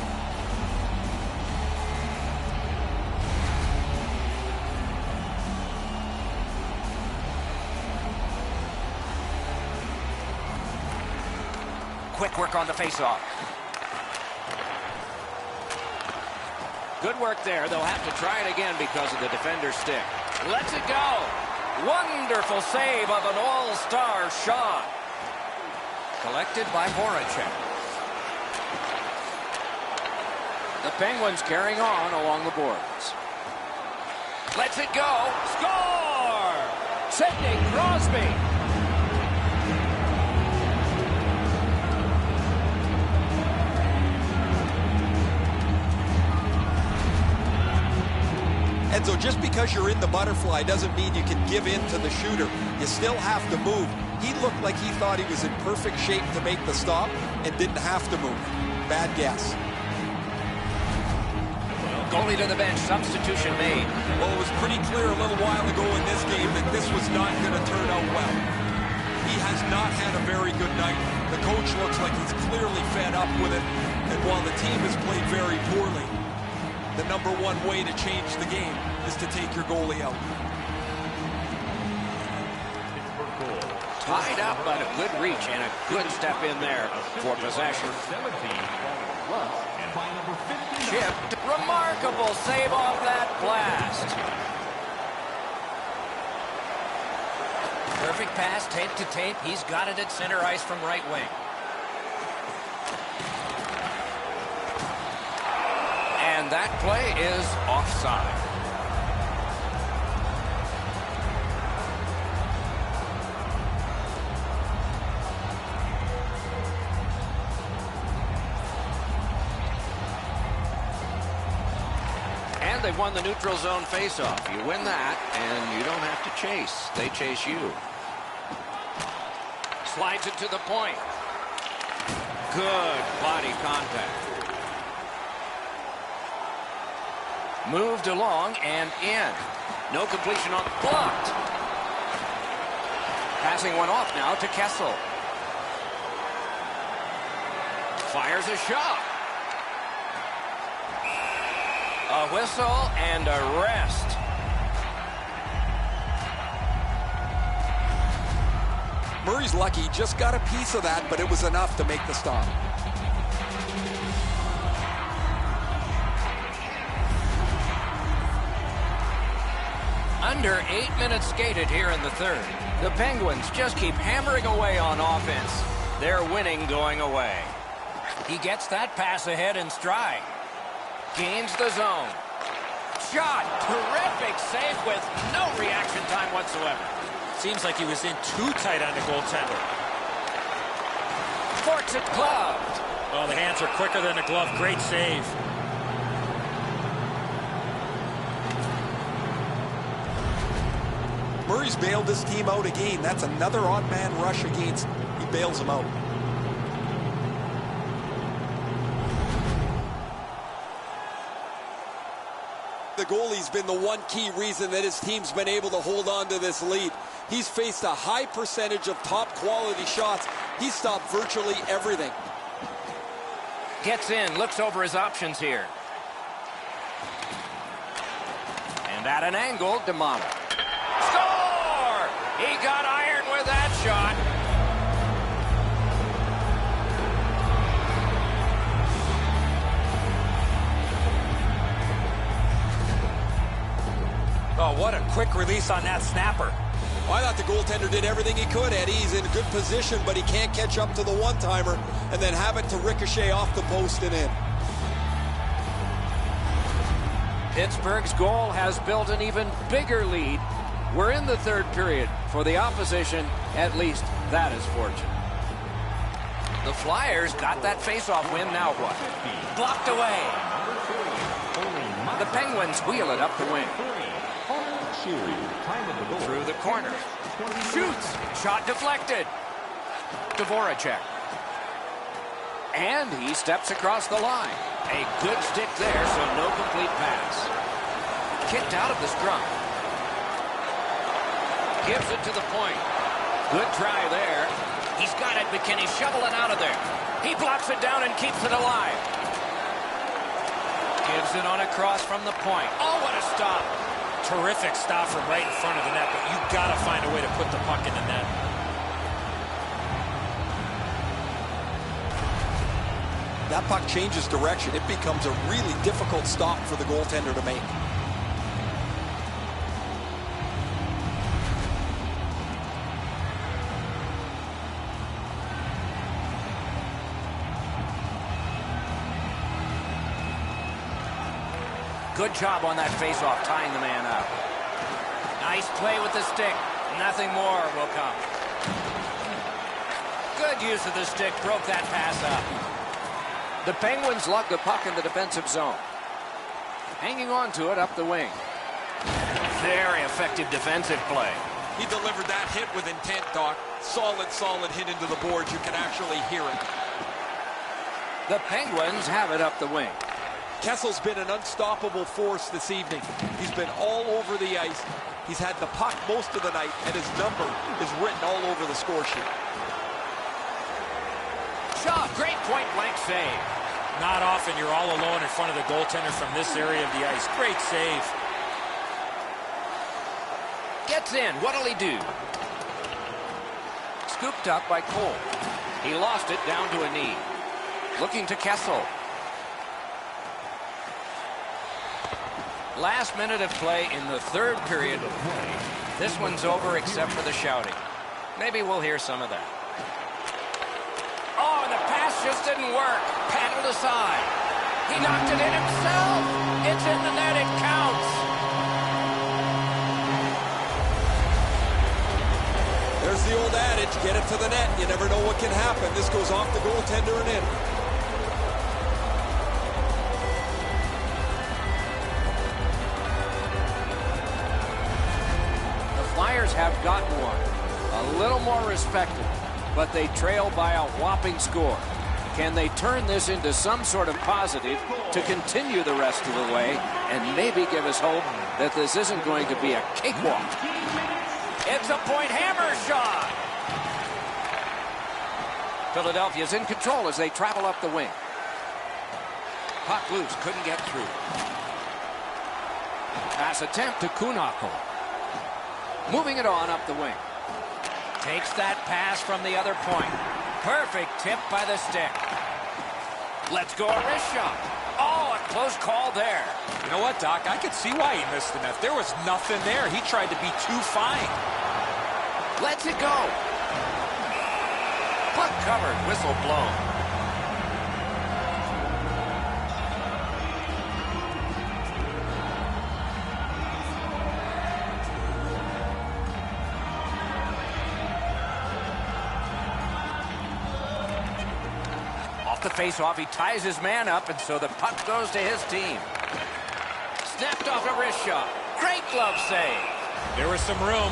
Quick work on the faceoff. Good work there. They'll have to try it again because of the defender's stick. Lets it go. Wonderful save of an all-star shot. Collected by Voracek. The Penguins carrying on along the boards. Lets it go. Score! Sidney Crosby. And so just because you're in the butterfly doesn't mean you can give in to the shooter. You still have to move. He looked like he thought he was in perfect shape to make the stop and didn't have to move. Bad guess. Goalie to the bench. Substitution made. Well, it was pretty clear a little while ago in this game that this was not going to turn out well. He has not had a very good night. The coach looks like he's clearly fed up with it. And while the team has played very poorly, the number one way to change the game is to take your goalie out. Tied up, but a good reach and a good step in there for possession. 17. And by number 59. Chipped. Remarkable save off that blast. Perfect pass, tape to tape. He's got it at center ice from right wing. And that play is offside. and they've won the neutral zone faceoff. You win that, and you don't have to chase. They chase you. Slides it to the point. Good body contact. Moved along and in. No completion on blocked. Passing one off now to Kessel. Fires a shot. A whistle and a rest. Murray's lucky, just got a piece of that, but it was enough to make the stop. Under 8 minutes skated here in the third. The Penguins just keep hammering away on offense. They're winning going away. He gets that pass ahead in stride. Gains the zone. Shot. Terrific save with no reaction time whatsoever. Seems like he was in too tight on the goaltender. Forks it gloved. Oh, the hands are quicker than the glove. Great save. Murray's bailed his team out again. That's another odd man rush against. He bails him out. The goalie's been the one key reason that his team's been able to hold on to this lead. He's faced a high percentage of top quality shots. He's stopped virtually everything. Gets in, looks over his options here. And at an angle, D'Amato. Score! He got iron with that shot. Oh, what a quick release on that snapper. I thought the goaltender did everything he could, Eddie. He's in good position, but he can't catch up to the one-timer and then have it to ricochet off the post and in. Pittsburgh's goal has built an even bigger lead. We're in the third period. For the opposition, at least that is fortunate. The Flyers got that face-off win. Now what? Blocked away. The Penguins wheel it up the wing. Through the corner. Shoots. Shot deflected. Dvorak. And he steps across the line. A good stick there, so no complete pass. Kicked out of the scrum. Gives it to the point. Good try there. He's got it, but can he shovel it out of there? He blocks it down and keeps it alive. Gives it on a cross from the point. Oh, what a stop. Terrific stop from right in front of the net, but you got to find a way to put the puck in the net. That puck changes direction. It becomes a really difficult stop for the goaltender to make. Good job on that faceoff, tying the man up. Nice play with the stick. Nothing more will come. Good use of the stick, broke that pass up. The Penguins lug the puck in the defensive zone. Hanging on to it up the wing. Very effective defensive play. He delivered that hit with intent, Doc. Solid hit into the boards. You can actually hear it. The Penguins have it up the wing. Kessel's been an unstoppable force this evening. He's been all over the ice. He's had the puck most of the night, and his number is written all over the score sheet. Shot, great point-blank save. Not often you're all alone in front of the goaltender from this area of the ice. Great save. Gets in. What'll he do? Scooped up by Cole. He lost it down to a knee. Looking to Kessel. Last minute of play in the third period. This one's over except for the shouting. Maybe we'll hear some of that. Oh, and the pass just didn't work. Paddled aside. He knocked it in himself. It's in the net. It counts. There's the old adage, get it to the net. You never know what can happen. This goes off the goaltender and in. Flames have gotten one. A little more respectable, but they trail by a whopping score. Can they turn this into some sort of positive to continue the rest of the way and maybe give us hope that this isn't going to be a cakewalk? It's a point hammer shot. Philadelphia's in control as they travel up the wing. Puck loose, couldn't get through. Pass attempt to Kunako. Moving it on up the wing. Takes that pass from the other point. Perfect tip by the stick. Let's go a wrist shot. Oh, a close call there. You know what, Doc? I could see why he missed the net. There was nothing there. He tried to be too fine. Lets it go. Puck covered, whistle blown. Off the face-off, he ties his man up, and so the puck goes to his team. Snapped off a wrist shot. Great glove save. There was some room.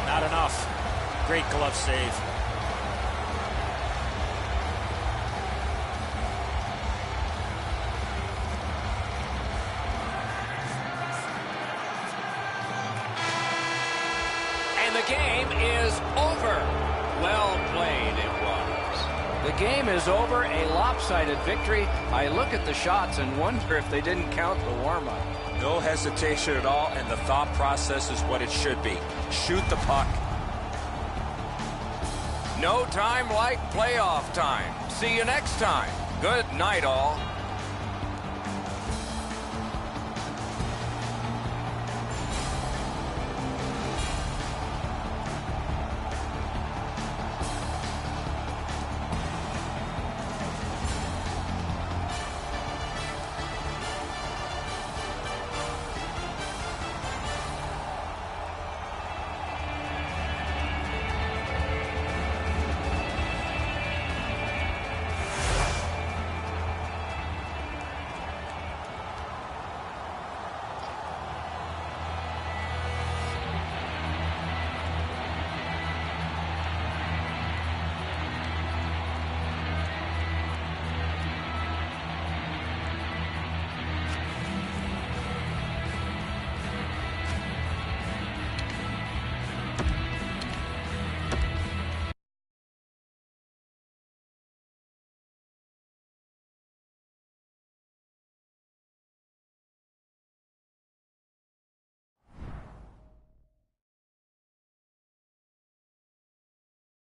Not enough. Great glove save. And the game is over. Well played it was. The game is over, a lopsided victory. I look at the shots and wonder if they didn't count the warm-up. No hesitation at all, and the thought process is what it should be. Shoot the puck. No time like playoff time. See you next time. Good night, all.